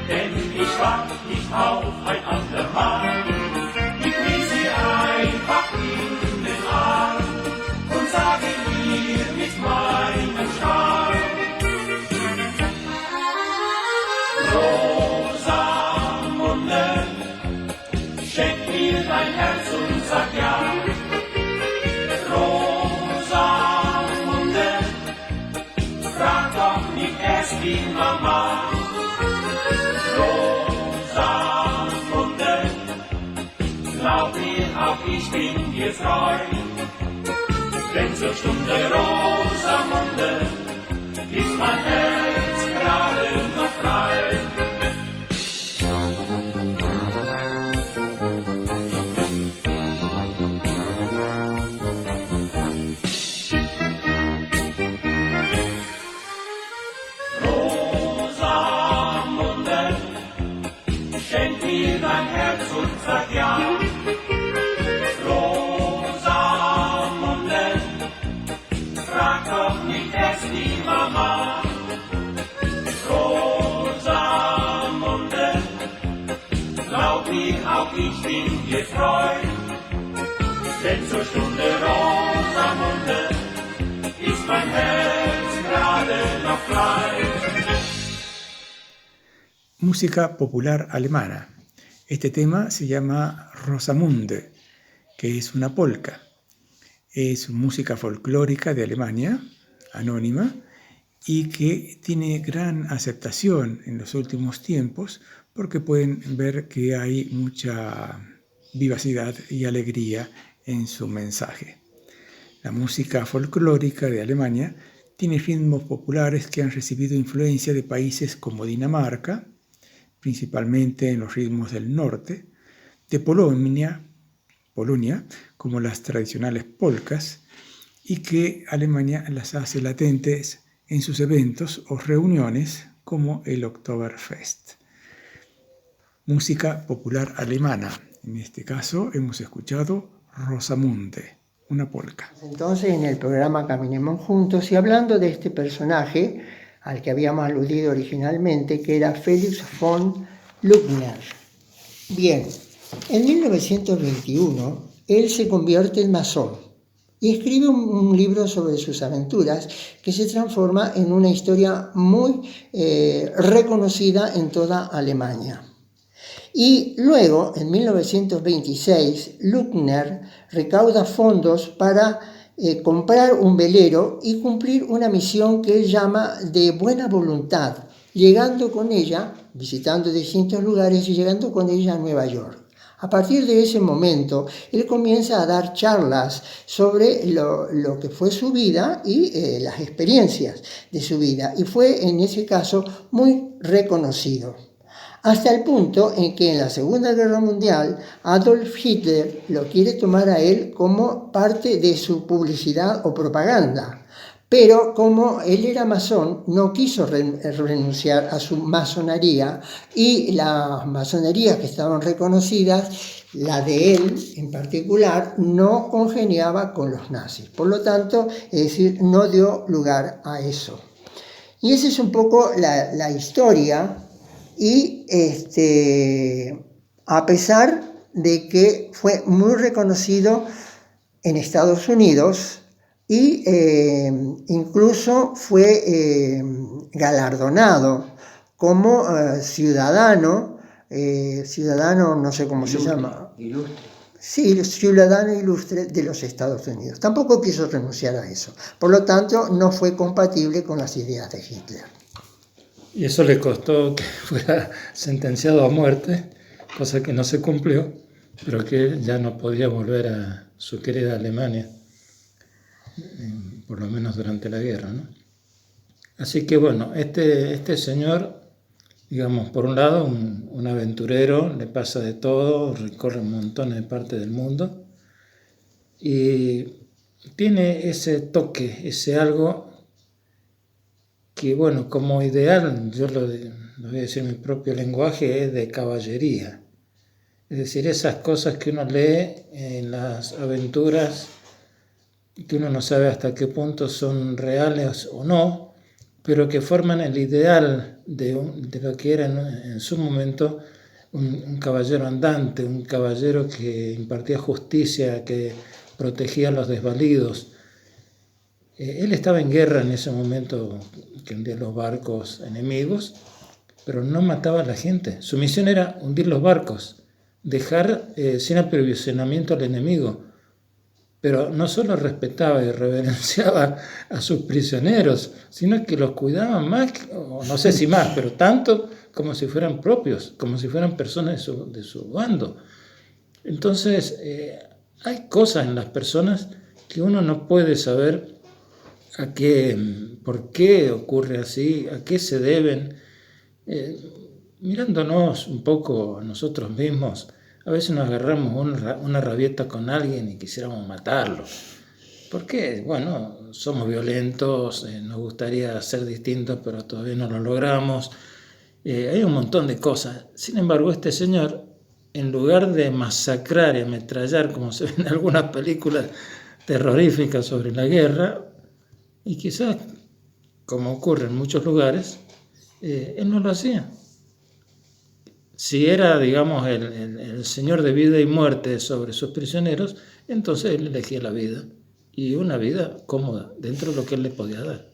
denn ich wart nicht auf ein andermal. Ich nehm sie einfach in den Arm und sage ihr mit meinem Schal. Rosamunde, schenk mir dein Herz und sag ja. Rosamunde, frag doch nicht erst die Mama. Rosamunde, glaub mir, auch ich bin dir treu, denn zur Stunde Rosamunde ist mein Herz gerade noch frei. Rosamunde, schenk mir dein Herz und sag ja. Rosamunde, frag doch nicht erst die Mama. Rosamunde, glaub mir, auch ich bin dir treu, denn zur Stunde Rosamunde ist mein Herz gerade noch frei. música popular alemana. Este tema se llama Rosamunde, que es una polka. Es música folclórica de Alemania, anónima, y que tiene gran aceptación en los últimos tiempos porque pueden ver que hay mucha vivacidad y alegría en su mensaje. La música folclórica de Alemania tiene ritmos populares que han recibido influencia de países como Dinamarca, principalmente en los ritmos del norte, de Polonia, como las tradicionales polcas, y que Alemania las hace latentes en sus eventos o reuniones como el Oktoberfest. Música popular alemana. En este caso hemos escuchado Rosamunde, una polca. Entonces, en el programa Caminemos Juntos, y hablando de este personaje al que habíamos aludido originalmente, que era Felix von Luckner. Bien, en 1921 él se convierte en masón y escribe un libro sobre sus aventuras que se transforma en una historia muy reconocida en toda Alemania. Y luego, en 1926, Luckner recauda fondos para comprar un velero y cumplir una misión que él llama de buena voluntad, llegando con ella, visitando distintos lugares y llegando con ella a Nueva York. A partir de ese momento, él comienza a dar charlas sobre lo que fue su vida y las experiencias de su vida, y fue en ese caso muy reconocido. Hasta el punto en que en la Segunda Guerra Mundial Adolf Hitler lo quiere tomar a él como parte de su publicidad o propaganda. Pero como él era masón, no quiso renunciar a su masonería, y las masonerías que estaban reconocidas, la de él en particular, no congeniaba con los nazis. Por lo tanto, es decir, no dio lugar a eso. Y esa es un poco la historia. Y a pesar de que fue muy reconocido en Estados Unidos y incluso fue galardonado como ciudadano, no sé cómo se llama. Ilustre. Sí, ciudadano ilustre de los Estados Unidos. Tampoco quiso renunciar a eso. Por lo tanto, no fue compatible con las ideas de Hitler. Y eso le costó que fuera sentenciado a muerte, cosa que no se cumplió, pero que ya no podía volver a su querida Alemania, por lo menos durante la guerra, ¿no? Así que bueno, este señor, digamos, por un lado, un aventurero, le pasa de todo, recorre montones de partes del mundo y tiene ese toque, ese algo que, bueno, como ideal, yo lo voy a decir en mi propio lenguaje, es de caballería. Es decir, esas cosas que uno lee en las aventuras, que uno no sabe hasta qué punto son reales o no, pero que forman el ideal de lo que era en su momento un caballero andante, un caballero que impartía justicia, que protegía a los desvalidos. Él estaba en guerra en ese momento, que hundía los barcos enemigos, pero no mataba a la gente. Su misión era hundir los barcos, dejar sin aprovisionamiento al enemigo. Pero no solo respetaba y reverenciaba a sus prisioneros, sino que los cuidaba más, o no sé si más, pero tanto como si fueran propios, como si fueran personas de su bando. Entonces, hay cosas en las personas que uno no puede saber por qué ocurre así, a qué se deben. Mirándonos un poco a nosotros mismos, a veces nos agarramos una rabieta con alguien y quisiéramos matarlo. ¿Por qué? Bueno, somos violentos, nos gustaría ser distintos, pero todavía no lo logramos. Hay un montón de cosas. Sin embargo, este señor, en lugar de masacrar y ametrallar, como se ve en algunas películas terroríficas sobre la guerra, y quizás, como ocurre en muchos lugares, él no lo hacía. Si era, digamos, el señor de vida y muerte sobre sus prisioneros, entonces él elegía la vida, y una vida cómoda, dentro de lo que él le podía dar.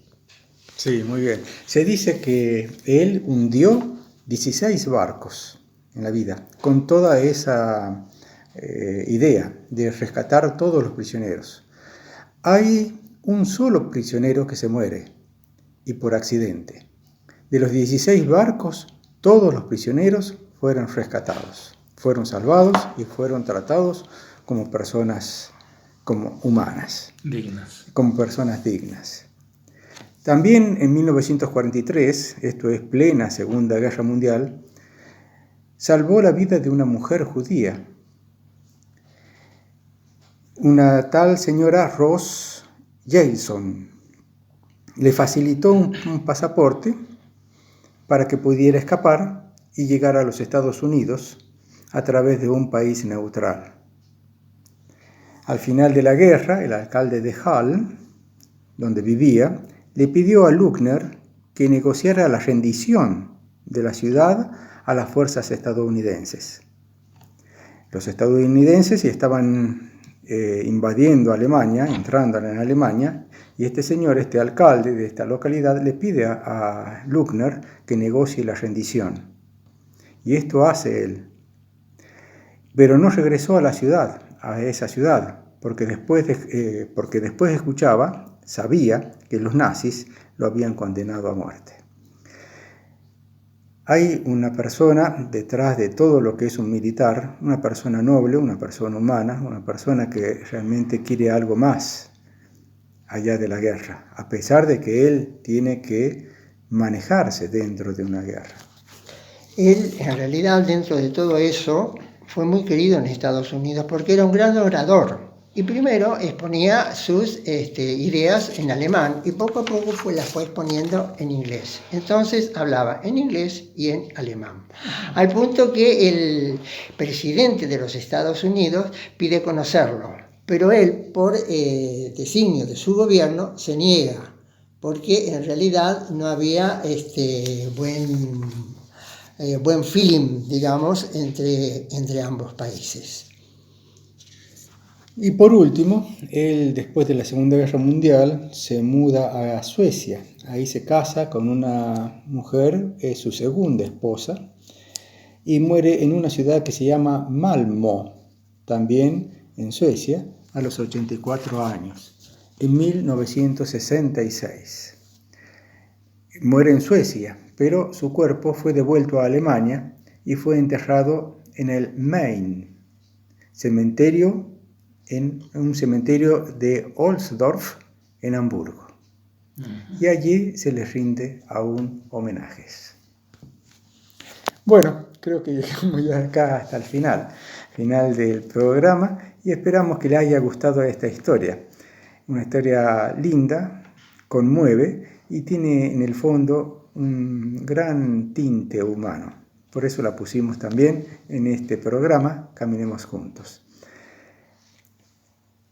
Sí, muy bien. Se dice que él hundió 16 barcos en la vida, con toda esa idea de rescatar todos los prisioneros. Hay un solo prisionero que se muere, y por accidente. De los 16 barcos, todos los prisioneros fueron rescatados, fueron salvados y fueron tratados como personas como humanas, como personas dignas. También en 1943, esto es plena Segunda Guerra Mundial, salvó la vida de una mujer judía, una tal señora Rose Jason. Le facilitó un pasaporte para que pudiera escapar y llegar a los Estados Unidos a través de un país neutral. Al final de la guerra, el alcalde de Hull, donde vivía, le pidió a Luckner que negociara la rendición de la ciudad a las fuerzas estadounidenses. Los estadounidenses estaban invadiendo Alemania, entrando en Alemania, y este alcalde de esta localidad le pide a Luckner que negocie la rendición. Y esto hace él. Pero no regresó a la ciudad, a esa ciudad, porque después sabía que los nazis lo habían condenado a muerte. Hay una persona detrás de todo lo que es un militar, una persona noble, una persona humana, una persona que realmente quiere algo más allá de la guerra, a pesar de que él tiene que manejarse dentro de una guerra. Él, en realidad, dentro de todo eso, fue muy querido en Estados Unidos porque era un gran orador. Y primero exponía sus ideas en alemán y poco a poco las fue exponiendo en inglés. Entonces hablaba en inglés y en alemán. Al punto que el presidente de los Estados Unidos pide conocerlo. Pero él, por designio de su gobierno, se niega. Porque en realidad no había buen feeling, digamos, entre ambos países. Y por último, él después de la Segunda Guerra Mundial se muda a Suecia. Ahí se casa con una mujer, es su segunda esposa, y muere en una ciudad que se llama Malmö, también en Suecia, a los 84 años, en 1966. Muere en Suecia, pero su cuerpo fue devuelto a Alemania y fue enterrado en el Main cementerio, en un cementerio de Ohlsdorf, en Hamburgo. Y allí se les rinde aún homenajes. Bueno, creo que llegamos ya acá hasta el final del programa, y esperamos que les haya gustado esta historia. Una historia linda, conmueve y tiene en el fondo un gran tinte humano. Por eso la pusimos también en este programa, Caminemos Juntos.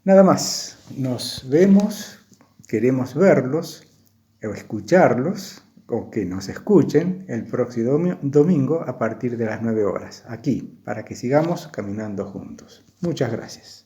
Nada más, nos vemos, queremos verlos o escucharlos, o que nos escuchen el próximo domingo a partir de las 9 horas, aquí, para que sigamos caminando juntos. Muchas gracias.